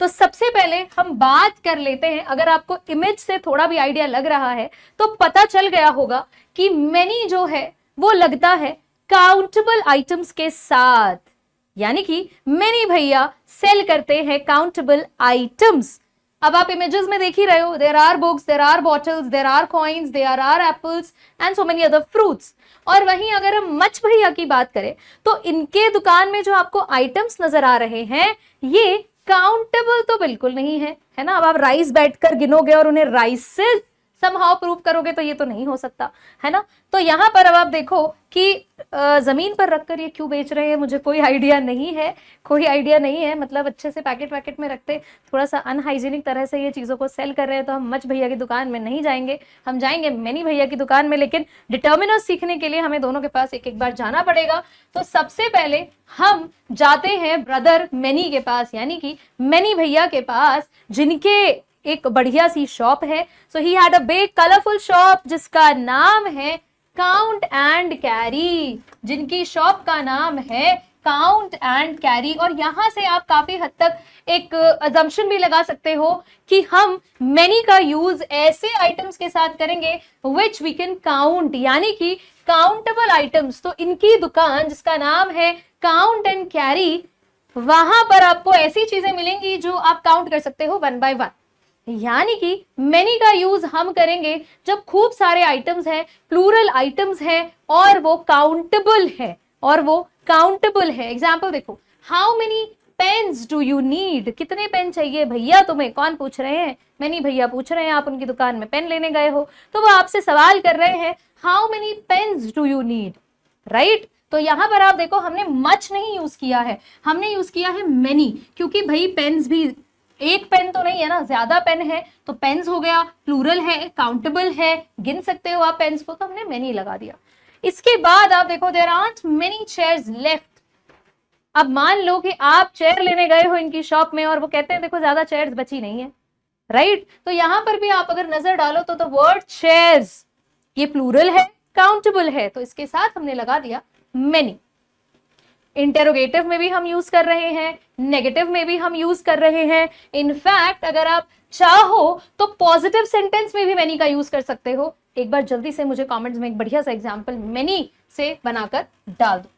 तो सबसे पहले हम बात कर लेते हैं, अगर आपको इमेज से थोड़ा भी आइडिया लग रहा है तो पता चल गया होगा कि मेनी जो है वो लगता है काउंटेबल आइटम्स के साथ, यानी कि मेनी भैया सेल करते हैं काउंटेबल आइटम्स। अब आप इमेजेस में देख ही रहे हो, there are books, there are bottles, there are coins, there are apples and so many other fruits. और वहीं अगर हम मच भैया की बात करें तो इनके दुकान में जो आपको आइटम्स नजर आ रहे हैं ये काउंटेबल तो बिल्कुल नहीं है ना। अब आप राइस बैठकर गिनोगे और उन्हें राइसेस समहाउ प्रूव करोगे तो ये तो नहीं हो सकता, है ना। तो यहाँ पर अब आप देखो कि जमीन पर रखकर ये क्यों बेच रहे हैं, मुझे कोई आइडिया नहीं है, कोई आइडिया नहीं है। मतलब अच्छे से पैकेट वैकेट में रखते, थोड़ा सा अनहाइजीनिक तरह से ये चीजों को सेल कर रहे हैं, तो हम मच भैया की दुकान में नहीं जाएंगे, हम जाएंगे मेनी भैया की दुकान में। लेकिन डिटर्मिनर्स सीखने के लिए हमें दोनों के पास एक एक बार जाना पड़ेगा। तो सबसे पहले हम जाते हैं ब्रदर मेनी के पास, यानी कि मेनी भैया के पास, जिनके एक बढ़िया सी शॉप है। So he had a big colourful shop जिसका नाम है काउंट एंड कैरी, जिनकी शॉप का नाम है काउंट एंड कैरी। और यहां से आप काफी हद तक एक अजम्पशन भी लगा सकते हो कि हम मेनी का यूज ऐसे आइटम्स के साथ करेंगे विच वी कैन काउंट, यानी कि काउंटेबल आइटम्स। तो इनकी दुकान जिसका नाम है काउंट एंड कैरी, वहां पर आपको ऐसी चीजें मिलेंगी जो आप काउंट कर सकते हो वन बाय वन। यानी कि मेनी का यूज हम करेंगे जब खूब सारे आइटम्स हैं, प्लूरल आइटम्स हैं और वो काउंटेबल है, और वो काउंटेबल है। एग्जाम्पल देखो, how many pens do you need, कितने पेन चाहिए भैया तुम्हें, कौन पूछ रहे हैं, मेनी भैया पूछ रहे हैं। आप उनकी दुकान में पेन लेने गए हो तो वो आपसे सवाल कर रहे हैं how many pens do you need, right. तो यहां पर आप देखो हमने मच नहीं यूज किया है, हमने यूज किया है मेनी, क्योंकि भाई पेन्स भी एक पेन तो नहीं है ना, ज्यादा पेन है तो पेन्स हो गया, प्लूरल है, काउंटेबल है, गिन सकते हो आप पेन्स को, तो हमने मेनी लगा दिया। इसके बाद आप देखो there aren't many chairs left. अब मान लो कि आप चेयर लेने गए हो इनकी शॉप में और वो कहते हैं देखो ज्यादा चेयर्स बची नहीं है, राइट। तो यहां पर भी आप अगर नजर डालो तो द वर्ड चेयर्स ये प्लूरल है, काउंटेबल है, तो इसके साथ हमने लगा दिया मेनी। इंटेरोगेटिव में भी हम यूज कर रहे हैं, नेगेटिव में भी हम यूज कर रहे हैं। इनफैक्ट अगर आप चाहो तो पॉजिटिव सेंटेंस में भी मेनी का यूज कर सकते हो। एक बार जल्दी से मुझे कमेंट्स में एक बढ़िया सा एग्जांपल मेनी से बनाकर डाल दो।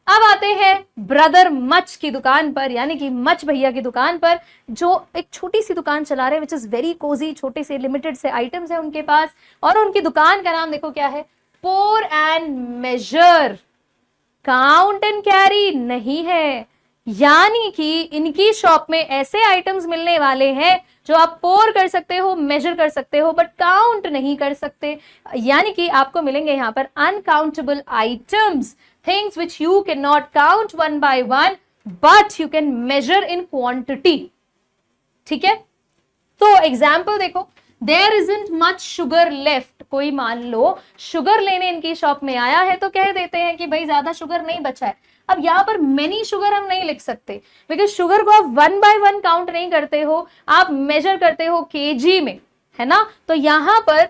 अब आते हैं ब्रदर मच की दुकान पर, यानी कि मच भैया की दुकान पर, जो एक छोटी सी दुकान चला रहे हैं विच इज वेरी कोजी, छोटे से लिमिटेड से आइटम्स है उनके पास, और उनकी दुकान का नाम देखो क्या है, pour and measure, count and carry नहीं है। यानी कि इनकी शॉप में ऐसे आइटम्स मिलने वाले हैं जो आप पोर कर सकते हो, मेजर कर सकते हो, बट काउंट नहीं कर सकते। यानी कि आपको मिलेंगे यहां पर uncountable items, things which you can not count one by one but you can measure in quantity. ठीक है, तो एग्जाम्पल देखो, there isn't much sugar left. कोई मान लो शुगर लेने इनकी शॉप में आया है तो कह देते हैं कि भाई ज्यादा शुगर नहीं बचा है। अब यहाँ पर मेनी शुगर हम नहीं लिख सकते, बिकॉज शुगर को आप वन बाय वन काउंट नहीं करते हो, आप मेजर करते हो केजी में, है ना। तो यहाँ पर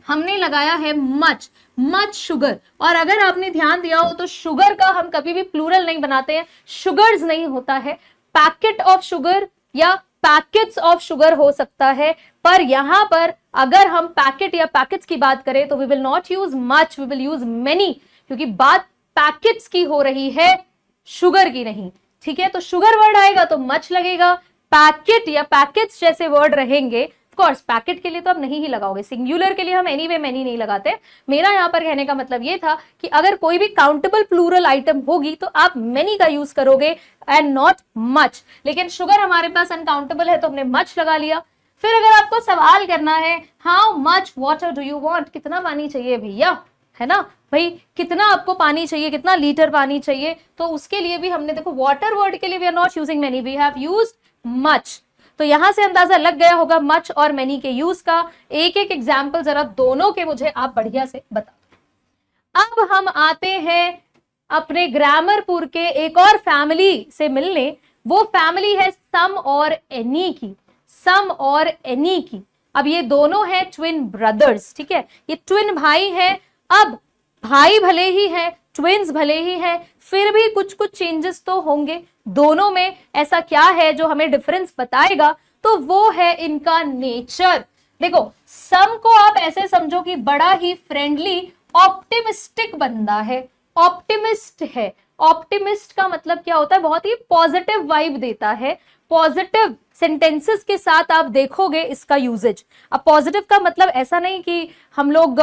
हमने लगाया है मच शुगर। और अगर आपने ध्यान दिया हो तो शुगर का हम कभी भी प्लूरल नहीं बनाते हैं, शुगर्स नहीं होता है, पैकेट ऑफ शुगर या पैकेट्स ऑफ शुगर हो सकता है। पर यहां पर अगर हम पैकेट या पैकेट्स की बात करें तो we will not use much, we will use many, क्योंकि बात पैकेट्स की हो रही है, शुगर की नहीं। ठीक है, तो शुगर वर्ड आएगा तो मच लगेगा, पैकेट या पैकेट्स जैसे वर्ड रहेंगे। कोर्स पैकेट के लिए तो आप नहीं ही लगाओगे, सिंगुलर के लिए हम एनीवे मैनी नहीं लगाते। मेरा यहाँ पर कहने का मतलब ये था कि अगर कोई भी काउंटेबल प्लूरल आइटम होगी तो आप मेनी का यूज करोगे एंड नॉट मच। लेकिन शुगर हमारे पास अनकाउंटेबल है तो हमने मच लगा लिया। फिर अगर आपको सवाल करना है how much water do you want, कितना पानी चाहिए भैया, है ना भाई, कितना आपको पानी चाहिए, कितना लीटर पानी चाहिए, तो उसके लिए भी हमने देखो वाटर वर्ड के लिए we are not using many, we have used much. तो यहां से अंदाजा लग गया होगा मच और मेनी के यूज का। एक एक एग्जाम्पल जरा दोनों के मुझे आप बढ़िया से बता दो। अब हम आते हैं अपने ग्रामरपुर के एक और फैमिली से मिलने। वो फैमिली है सम और एनी की, सम और एनी की। अब ये दोनों हैं ट्विन ब्रदर्स, ठीक है, ये ट्विन भाई हैं। अब भाई भले ही है, ट्विन्स भले ही है, फिर भी कुछ कुछ चेंजेस तो होंगे दोनों में। ऐसा क्या है जो हमें डिफरेंस बताएगा, तो वो है इनका नेचर। देखो सम को आप ऐसे समझो कि बड़ा ही फ्रेंडली ऑप्टिमिस्टिक बंदा है, ऑप्टिमिस्ट है। ऑप्टिमिस्ट का मतलब क्या होता है, बहुत ही पॉजिटिव वाइब देता है। पॉजिटिव सेंटेंसेस के साथ आप देखोगे इसका यूजेज। अब पॉजिटिव का मतलब ऐसा नहीं कि हम लोग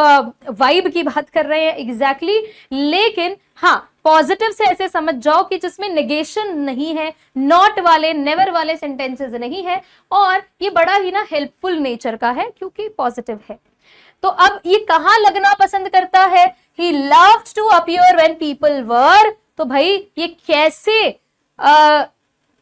वाइब की बात कर रहे हैं एग्जैक्टली, लेकिन हाँ पॉजिटिव से ऐसे समझ जाओ कि जिसमें नेगेशन नहीं है, नॉट वाले नेवर वाले सेंटेंसेस नहीं है, और ये बड़ा ही ना हेल्पफुल नेचर का है क्योंकि पॉजिटिव है। तो अब ये कहां लगना पसंद करता है, he loved to appear when people were. तो भाई ये कैसे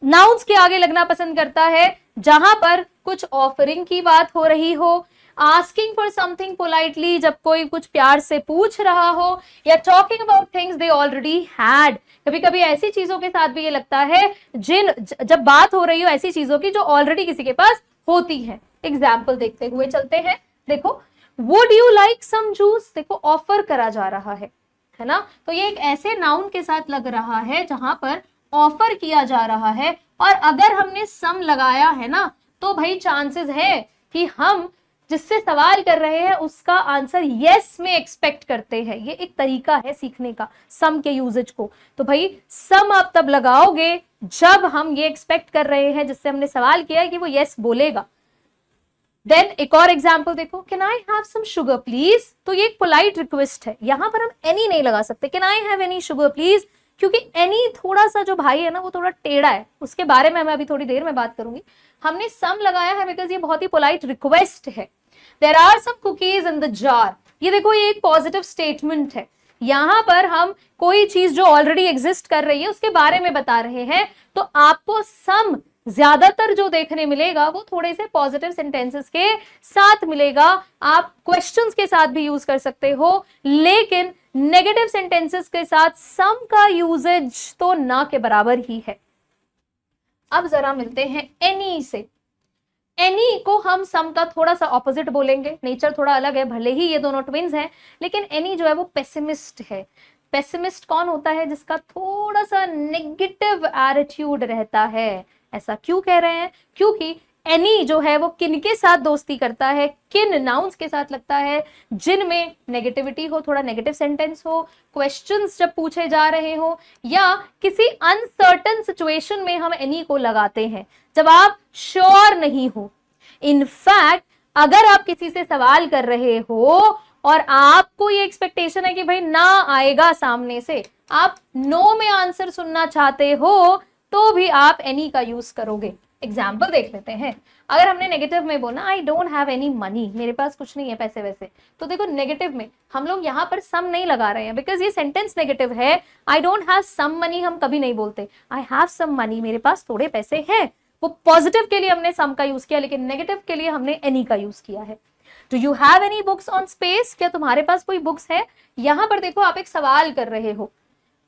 नाउन्स के आगे लगना पसंद करता है, जहां पर कुछ ऑफरिंग की बात हो रही हो, आस्किंग फॉर समथिंग पोलाइटली, जब कोई कुछ प्यार से पूछ रहा हो, या talking about things they already had. कभी कभी ऐसी चीजों के साथ भी ये लगता है जब बात हो रही हो ऐसी चीजों की जो ऑलरेडी किसी के पास होती है। एग्जाम्पल देखते हुए चलते हैं। देखो would you like some juice, देखो ऑफर करा जा रहा है ना। तो ये एक ऐसे नाउन के साथ लग रहा है जहां पर ऑफर किया जा रहा है, और अगर हमने सम लगाया है ना तो भाई चांसेस है कि हम जिससे सवाल कर रहे हैं उसका आंसर यस में एक्सपेक्ट करते हैं। ये एक तरीका है सीखने का सम के यूजेज को। तो भाई सम आप तब लगाओगे जब हम ये एक्सपेक्ट कर रहे हैं जिससे हमने सवाल किया है कि वो यस बोलेगा। देन एक और एग्जाम्पल देखो, can I have some sugar please. तो ये एक पोलाइट रिक्वेस्ट है, यहां पर हम एनी नहीं लगा सकते, can I have any sugar please, क्योंकि एनी थोड़ा सा जो भाई है ना वो थोड़ा टेढ़ा है, उसके बारे में मैं अभी थोड़ी देर में बात करूंगी। हमने सम लगाया है बिकॉज ये बहुत ही पोलाइट रिक्वेस्ट है। There are some cookies in the jar, ये देखो ये एक पॉजिटिव स्टेटमेंट है। यहां पर हम कोई चीज जो ऑलरेडी एग्जिस्ट कर रही है उसके बारे में बता रहे हैं, तो आपको सम ज्यादातर जो देखने मिलेगा वो थोड़े से पॉजिटिव सेंटेंसेस के साथ मिलेगा। आप क्वेश्चंस के साथ भी यूज कर सकते हो, लेकिन नेगेटिव सेंटेंसेस के साथ सम का यूजेज तो ना के बराबर ही है। अब जरा मिलते हैं एनी से। एनी को हम सम का थोड़ा सा ऑपोजिट बोलेंगे, नेचर थोड़ा अलग है, भले ही ये दोनों ट्विन्स हैं, लेकिन एनी जो है वो पेसिमिस्ट है। पेसिमिस्ट कौन होता है, जिसका थोड़ा सा नेगेटिव एटीट्यूड रहता है। ऐसा क्यों कह रहे हैं, क्योंकि एनी जो है वो किनके साथ दोस्ती करता है, किन नाउन्स के साथ लगता है जिनमें नेगेटिविटी हो, थोड़ा नेगेटिव सेंटेंस हो, क्वेश्चंस जब पूछे जा रहे हो, या किसी अनसर्टन सिचुएशन में हम एनी को लगाते हैं जब आप श्योर नहीं हो। इनफैक्ट अगर आप किसी से सवाल कर रहे हो और आपको ये एक्सपेक्टेशन है कि भाई ना आएगा सामने से, आप नो में आंसर सुनना चाहते हो, तो भी आप एनी का यूज करोगे। एग्जाम्पल देख लेते हैं। अगर हमने नेगेटिव में बोला आई डोंट हैव एनी मनी, मेरे पास कुछ नहीं है पैसे वैसे, तो देखो नेगेटिव में हम लोग यहाँ पर सम नहीं लगा रहे हैं, बिकॉज ये सेंटेंस नेगेटिव है। I don't have some money हम कभी नहीं बोलते, आई हैव सम मनी, मेरे पास थोड़े पैसे हैं। वो पॉजिटिव के लिए हमने सम का यूज किया, लेकिन नेगेटिव के लिए हमने एनी का यूज किया है। Do you have any books on space, क्या तुम्हारे पास कोई बुक्स है? यहां पर देखो आप एक सवाल कर रहे हो,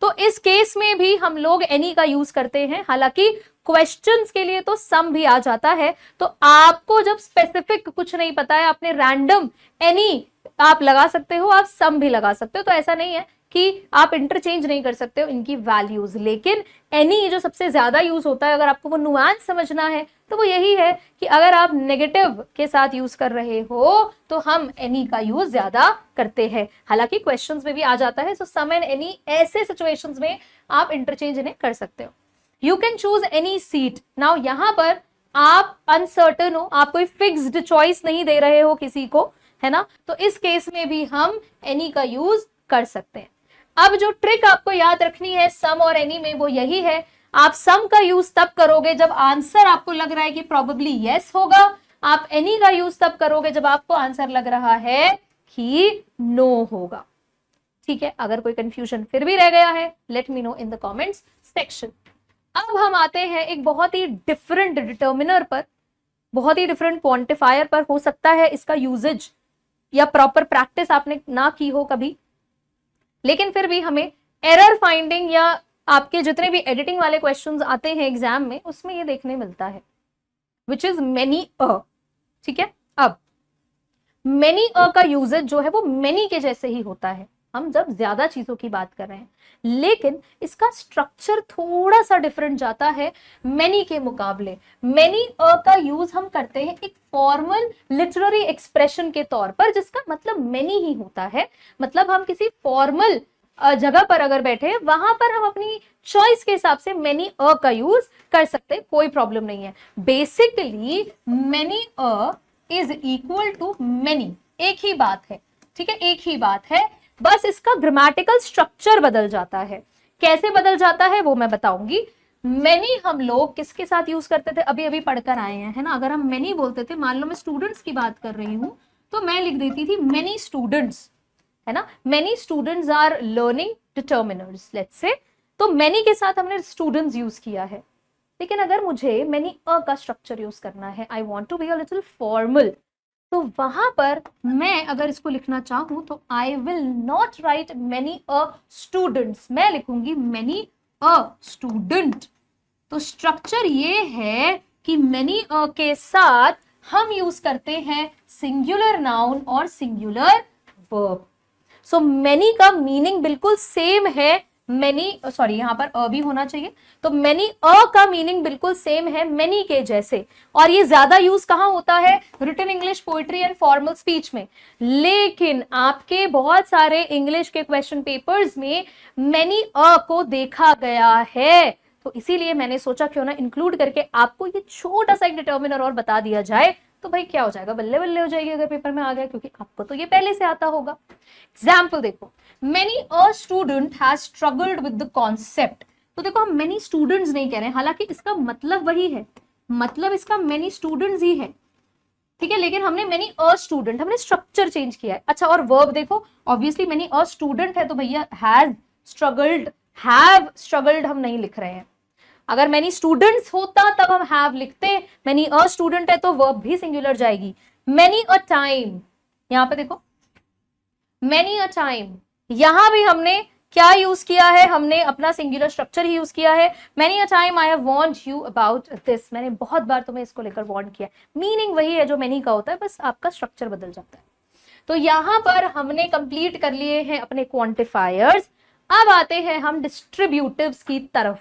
तो इस केस में भी हम लोग एनी का यूज करते हैं। हालांकि क्वेश्चंस के लिए तो सम भी आ जाता है, तो आपको जब स्पेसिफिक कुछ नहीं पता है, आपने रैंडम एनी आप लगा सकते हो, आप सम भी लगा सकते हो। तो ऐसा नहीं है कि आप इंटरचेंज नहीं कर सकते हो इनकी वैल्यूज, लेकिन एनी जो सबसे ज्यादा यूज होता है, अगर आपको वो नुआंस समझना है तो वो यही है कि अगर आप नेगेटिव के साथ यूज कर रहे हो तो हम एनी का यूज ज्यादा करते हैं। हालांकि क्वेश्चंस में भी आ जाता है, सो सम एंड एनी ऐसे सिचुएशंस में आप इंटरचेंज इन्हें कर सकते हो। You can choose any seat. Now यहां पर आप अनसर्टन हो, आप कोई फिक्स्ड चॉइस नहीं दे रहे हो किसी को, है ना, तो इस केस में भी हम एनी का यूज कर सकते हैं। अब जो ट्रिक आपको याद रखनी है सम और एनी में, वो यही है, आप सम का यूज तब करोगे जब आंसर आपको लग रहा है कि प्रोबेबली यस होगा, आप एनी का यूज तब करोगे जब आपको आंसर लग रहा है कि नो होगा। ठीक है, अगर कोई कंफ्यूजन फिर भी रह गया है, let me know in the comments section. अब हम आते हैं एक बहुत ही डिफरेंट डिटर्मिनर पर, बहुत ही डिफरेंट क्वांटिफायर पर। हो सकता है इसका यूजेज या प्रॉपर प्रैक्टिस आपने ना की हो कभी, लेकिन फिर भी हमें एरर फाइंडिंग या आपके जितने भी एडिटिंग वाले क्वेश्चंस आते हैं एग्जाम में, उसमें ये देखने मिलता है, विच इज मेनी अ। ठीक है, अब मेनी अ का यूजेज जो है वो मेनी के जैसे ही होता है, हम जब ज्यादा चीजों की बात कर रहे हैं, लेकिन इसका स्ट्रक्चर थोड़ा सा डिफरेंट जाता है मेनी के मुकाबले। मेनी अ का यूज हम करते हैं एक फॉर्मल लिटरेरी एक्सप्रेशन के तौर पर, जिसका मतलब मेनी ही होता है। मतलब हम किसी फॉर्मल जगह पर अगर बैठे हैं, वहां पर हम अपनी चॉइस के हिसाब से मेनी अ का यूज कर सकते हैं, कोई प्रॉब्लम नहीं है। Basically many a is equal to many, एक ही बात है। ठीक है, एक ही बात है, बस इसका ग्रामेटिकल स्ट्रक्चर बदल जाता है। कैसे बदल जाता है वो मैं बताऊंगी। मेनी हम लोग किसके साथ यूज करते थे, अभी अभी पढ़कर आए हैं, है ना। अगर हम मेनी बोलते थे, मान लो मैं स्टूडेंट्स की बात कर रही हूं, तो मैं लिख देती थी मेनी स्टूडेंट्स, है ना। Many students are learning determiners, let's say. तो मेनी के साथ हमने स्टूडेंट्स यूज किया है। लेकिन अगर मुझे मेनी अ का स्ट्रक्चर यूज करना है, I want to be a little formal, तो वहां पर मैं अगर इसको लिखना चाहूं तो I will not write many a students, मैं लिखूंगी मेनी अ स्टूडेंट। तो स्ट्रक्चर ये है कि मेनी अ के साथ हम यूज करते हैं सिंगुलर नाउन और सिंगुलर वर्ब। सो मेनी का मीनिंग बिल्कुल सेम है, मेनी, सॉरी यहां पर अ भी होना चाहिए, तो मेनी अ का मीनिंग बिल्कुल सेम है मेनी के जैसे। और ये ज्यादा यूज कहां होता है, written English, poetry and formal speech में। लेकिन आपके बहुत सारे इंग्लिश के क्वेश्चन पेपर्स में मेनी अ को देखा गया है, तो इसीलिए मैंने सोचा क्यों ना इंक्लूड करके आपको ये छोटा सा एक डिटर्मिनर और बता दिया जाए, तो भाई क्या हो जाएगा, बल्ले बल्ले हो जाएगी अगर पेपर में आ गया, क्योंकि आपको तो ये पहले से आता होगा। एग्जाम्पल देखो, many a student has struggled with the concept. तो देखो हम मेनी स्टूडेंट्स नहीं कह रहे हैं, हालांकि इसका मतलब वही है, मतलब इसका मेनी स्टूडेंट्स ही है। ठीक है, लेकिन हमने मेनी अ स्टूडेंट, हमने स्ट्रक्चर चेंज किया है। अच्छा, और वर्ब देखो, ऑब्वियसली मेनी अ स्टूडेंट है तो भैया हैज स्ट्रगल्ड, हैव स्ट्रगल्ड हम नहीं लिख रहे हैं। अगर मेनी स्टूडेंट्स होता तब हम हैव लिखते, मेनी अ स्टूडेंट है तो वर्ब भी सिंगुलर जाएगी। मेनी अ टाइम, यहां पे देखो मेनी अ टाइम, यहां भी हमने क्या यूज किया है, हमने अपना सिंगुलर स्ट्रक्चर ही यूज किया है। Many a time I have warned you about this, मैंने बहुत बार तुम्हें इसको लेकर वार्न किया। मीनिंग वही है जो मेनी का होता है, बस आपका स्ट्रक्चर बदल जाता है। तो यहां पर हमने कंप्लीट कर लिए हैं अपने क्वांटिफायर्स। अब आते हैं हम डिस्ट्रीब्यूटिव्स की तरफ।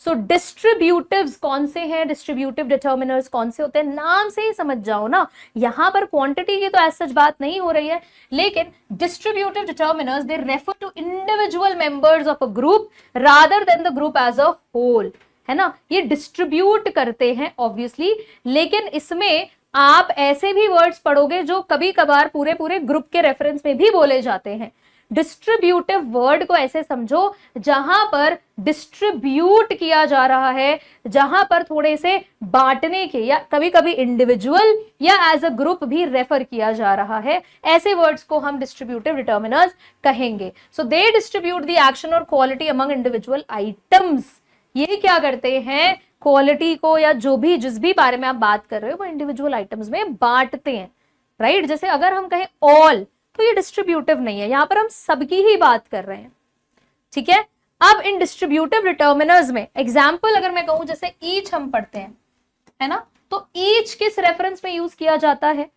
सो डिस्ट्रीब्यूटिव्स कौन से हैं, डिस्ट्रीब्यूटिव डिटर्मिनर्स कौन से होते हैं, नाम से ही समझ जाओ ना। यहां पर क्वांटिटी की तो ऐसा सच बात नहीं हो रही है, लेकिन distributive determiners they refer to individual members of a group rather than the group as a whole, है ना। ये डिस्ट्रीब्यूट करते हैं ऑब्वियसली, लेकिन इसमें आप ऐसे भी वर्ड्स पढ़ोगे जो कभी कभार पूरे पूरे ग्रुप के रेफरेंस में भी बोले जाते हैं। डिस्ट्रीब्यूटिव वर्ड को ऐसे समझो जहां पर डिस्ट्रीब्यूट किया जा रहा है, जहां पर थोड़े से बांटने के या कभी कभी इंडिविजुअल या एज अ ग्रुप भी रेफर किया जा रहा है, ऐसे वर्ड्स को हम डिस्ट्रीब्यूटिव डिटर्मिनर्स कहेंगे। सो दे डिस्ट्रीब्यूट द एक्शन और क्वालिटी अमंग इंडिविजुअल आइटम्स। ये क्या करते हैं, क्वालिटी को या जो भी जिस भी बारे में आप बात कर रहे हो वो इंडिविजुअल आइटम्स में बांटते हैं, राइट। जैसे अगर हम कहें ऑल तो ये डिस्ट्रीब्यूटिव नहीं है, यहां पर हम सबकी ही बात कर रहे हैं, ठीक है। अब इन डिस्ट्रीब्यूटिव डिटर्मिनर्स में एग्जाम्पल अगर मैं कहूं, जैसे ईच हम पढ़ते हैं, है ना, तो ईच किस रेफरेंस में यूज किया जाता है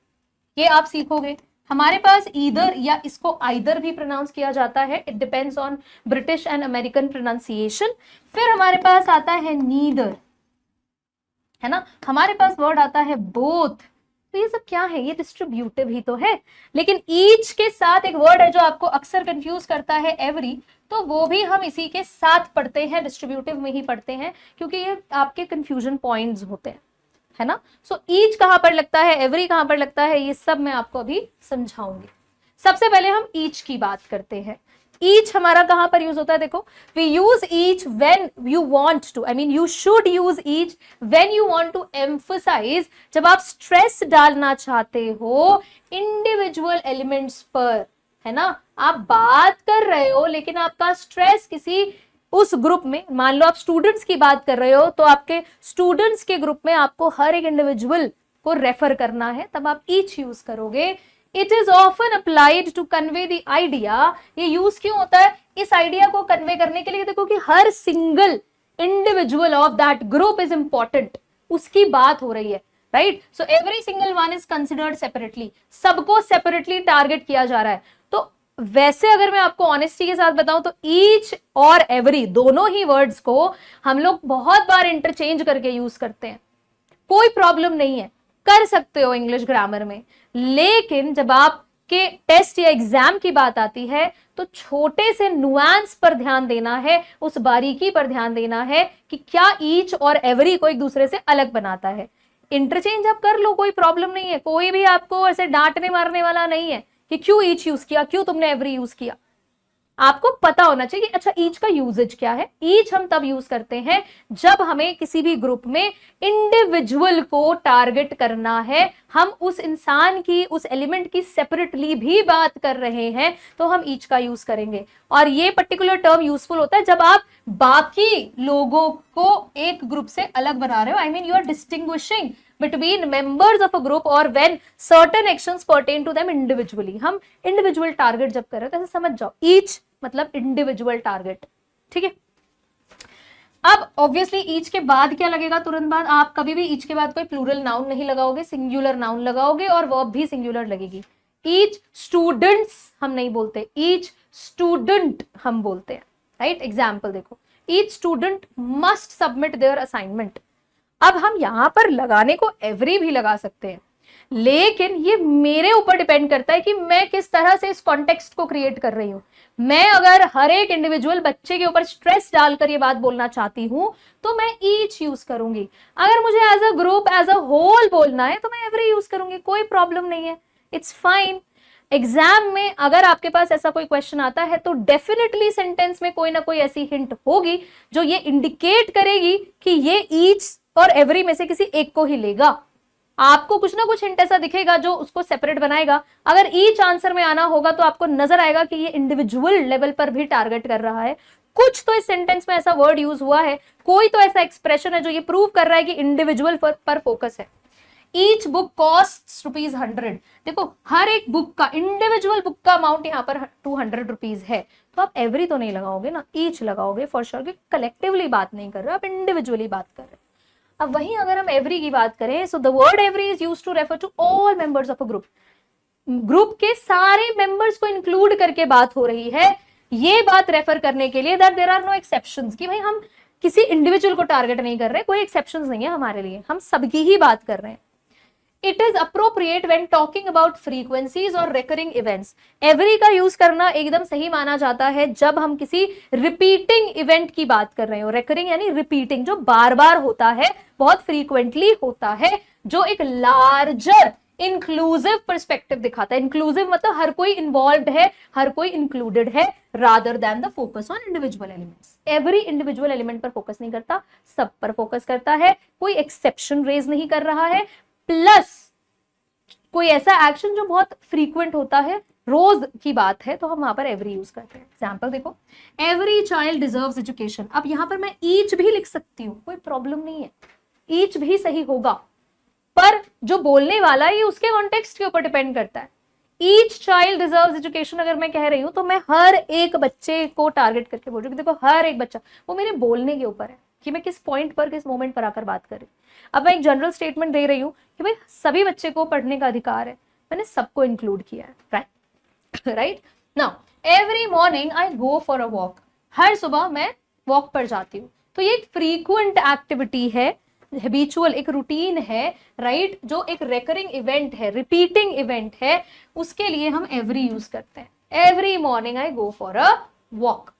ये आप सीखोगे। हमारे पास ईदर या इसको आइदर भी प्रोनाउंस किया जाता है, it depends on British and American pronunciation. फिर हमारे पास आता है नीदर, है ना, हमारे पास वर्ड आता है बोथ। तो ये सब क्या है, ये डिस्ट्रीब्यूटिव ही तो है। लेकिन ईच के साथ एक वर्ड है जो आपको अक्सर कंफ्यूज करता है, एवरी, तो वो भी हम इसी के साथ पढ़ते हैं, डिस्ट्रीब्यूटिव में ही पढ़ते हैं, क्योंकि ये आपके कंफ्यूजन पॉइंट्स होते हैं, है ना। सो ईच कहां पर लगता है, एवरी कहां पर लगता है, ये सब मैं आपको अभी समझाऊंगी। सबसे पहले हम ईच की बात करते हैं। ईच हमारा कहां पर यूज होता है, देखो, we use each when you want to, I mean you should use each when you want to emphasise, जब आप स्ट्रेस डालना चाहते हो इंडिविजुअल एलिमेंट्स पर, है ना। आप बात कर रहे हो लेकिन आपका स्ट्रेस किसी उस ग्रुप में, मान लो आप स्टूडेंट्स की बात कर रहे हो, तो आपके स्टूडेंट्स के ग्रुप में आपको हर एक इंडिविजुअल को रेफर करना है, तब आप ईच यूज करोगे। It is often applied to convey the idea. ये यूज क्यों होता है, इस आइडिया को कन्वे करने के लिए, देखो कि हर single individual of that group is important, उसकी बात हो रही है, right. So every single one is considered separately, सबको सेपरेटली टारगेट किया जा रहा है। तो वैसे अगर मैं आपको ऑनेस्टी के साथ बताऊं तो ईच और एवरी दोनों ही वर्ड्स को हम लोग बहुत बार इंटरचेंज करके यूज करते हैं, कोई प्रॉब्लम नहीं है, कर सकते हो इंग्लिश ग्रामर में। लेकिन जब आपके टेस्ट या एग्जाम की बात आती है तो छोटे से नुआंस पर ध्यान देना है, उस बारीकी पर ध्यान देना है कि क्या ईच और एवरी को एक दूसरे से अलग बनाता है। इंटरचेंज आप कर लो, कोई प्रॉब्लम नहीं है, कोई भी आपको ऐसे डांटने मारने वाला नहीं है कि क्यों ईच यूज किया, क्यों तुमने एवरी यूज किया। आपको पता होना चाहिए कि अच्छा ईच का यूजेज क्या है। ईच हम तब यूज करते हैं जब हमें किसी भी ग्रुप में इंडिविजुअल को टारगेट करना है, हम उस इंसान की, उस एलिमेंट की सेपरेटली भी बात कर रहे हैं, तो हम ईच का यूज करेंगे। और ये पर्टिकुलर टर्म यूजफुल होता है जब आप बाकी लोगों को एक ग्रुप से अलग बना रहे हो, I mean you are distinguishing between members of a group or when certain actions pertain to them individually। हम इंडिविजुअल टारगेट जब कर रहे हो तो ऐसे समझ जाओ, ईच मतलब इंडिविजुअल टारगेट, ठीक है। अब ऑब्वियसली ईच के बाद क्या लगेगा, तुरंत बाद आप कभी भी ईच के बाद कोई प्लूरल नाउन नहीं लगाओगे, सिंगुलर नाउन लगाओगे और वर्ब भी सिंगुलर लगेगी। ईच स्टूडेंट्स हम नहीं बोलते, ईच स्टूडेंट हम बोलते हैं, राइट। एग्जाम्पल देखो, each student must submit there assignment. अब हम यहां पर लगाने को एवरी भी लगा सकते हैं, लेकिन ये मेरे ऊपर डिपेंड करता है कि मैं किस तरह से इस कॉन्टेक्स्ट को क्रिएट कर रही हूं। मैं अगर हर एक इंडिविजुअल बच्चे के ऊपर स्ट्रेस डालकर ये बात बोलना चाहती हूं तो मैं ईच यूज करूंगी। अगर मुझे as a group, as a whole बोलना है तो मैं एवरी यूज करूंगी, कोई प्रॉब्लम नहीं है, इट्स फाइन। एग्जाम में अगर आपके पास ऐसा कोई क्वेश्चन आता है तो डेफिनेटली सेंटेंस में कोई ना कोई ऐसी हिंट होगी जो ये इंडिकेट करेगी कि ये ईच और एवरी में से किसी एक को ही लेगा। आपको कुछ ना कुछ हिंट ऐसा दिखेगा जो उसको सेपरेट बनाएगा। अगर ईच आंसर में आना होगा तो आपको नजर आएगा कि ये इंडिविजुअल लेवल पर भी टारगेट कर रहा है। कुछ तो इस सेंटेंस में ऐसा वर्ड यूज हुआ है, कोई तो ऐसा एक्सप्रेशन है जो ये प्रूव कर रहा है कि इंडिविजुअल पर फोकस है। Each book cost ₹100। देखो हर एक बुक का, इंडिविजुअल बुक का अमाउंट यहाँ पर 200 रुपीज है, तो आप एवरी तो नहीं लगाओगे ना, ईच लगाओगे फॉर श्योर, क्योंकि कलेक्टिवली बात नहीं कर रहे, आप इंडिविजुअली बात कर रहे। अब वहीं अगर हम एवरी की बात करें, so the word every is used to refer to all members of a group. Group के सारे मेंबर्स को इंक्लूड करके बात हो रही है, ये बात रेफर करने के लिए that there are no exceptions, कि भाई हम किसी इंडिविजुअल को टारगेट नहीं कर रहे, कोई एक्सेप्शंस नहीं है हमारे लिए, हम सबकी ही बात कर रहे हैं। It is appropriate when talking about frequencies और रिकरिंग इवेंट्स। एवरी का यूज करना एकदम सही माना जाता है जब हम किसी रिपीटिंग इवेंट की बात कर रहे हो। रिकरिंग यानी रिपीटिंग, जो बार बार होता है, बहुत फ्रीक्वेंटली होता है, जो एक लार्जर इंक्लूसिव पर्सपेक्टिव दिखाता है। इंक्लूसिव मतलब हर कोई इन्वॉल्व है, हर कोई इंक्लूडेड है, rather than the focus on individual elements. Every individual element पर फोकस नहीं करता, सब पर फोकस करता है, कोई एक्सेप्शन रेज नहीं कर रहा है। प्लस कोई ऐसा एक्शन जो बहुत फ्रीक्वेंट होता है, रोज की बात है, तो हम वहां पर एवरी यूज करते हैं। एग्जाम्पल देखो, एवरी चाइल्ड डिजर्व्स एजुकेशन। अब यहां पर मैं ईच भी लिख सकती हूँ, कोई प्रॉब्लम नहीं है, ईच भी सही होगा, पर जो बोलने वाला है उसके कॉन्टेक्स्ट के ऊपर डिपेंड करता है। ईच चाइल्ड डिजर्व्स एजुकेशन अगर मैं कह रही हूं तो मैं हर एक बच्चे को टारगेट करके बोल रही हूँ कि देखो हर एक बच्चा, वो मेरे बोलने के ऊपर है कि मैं किस पॉइंट पर, किस मोमेंट पर आकर बात कर रही हूँ। अब मैं एक जनरल स्टेटमेंट दे रही हूँ कि भाई सभी बच्चे को पढ़ने का अधिकार है, मैंने सबको इंक्लूड किया है, right. Now every morning I go for a walk. हर सुबह मैं वॉक पर जाती हूँ। तो ये एक फ्रीक्वेंट एक्टिविटी है, हैबिचुअल एक रूटीन है, राइट, जो एक रेकरिंग इवेंट है, रिपीटिंग इवेंट है, उसके लिए हम एवरी यूज करते हैं। Every morning I go for a walk.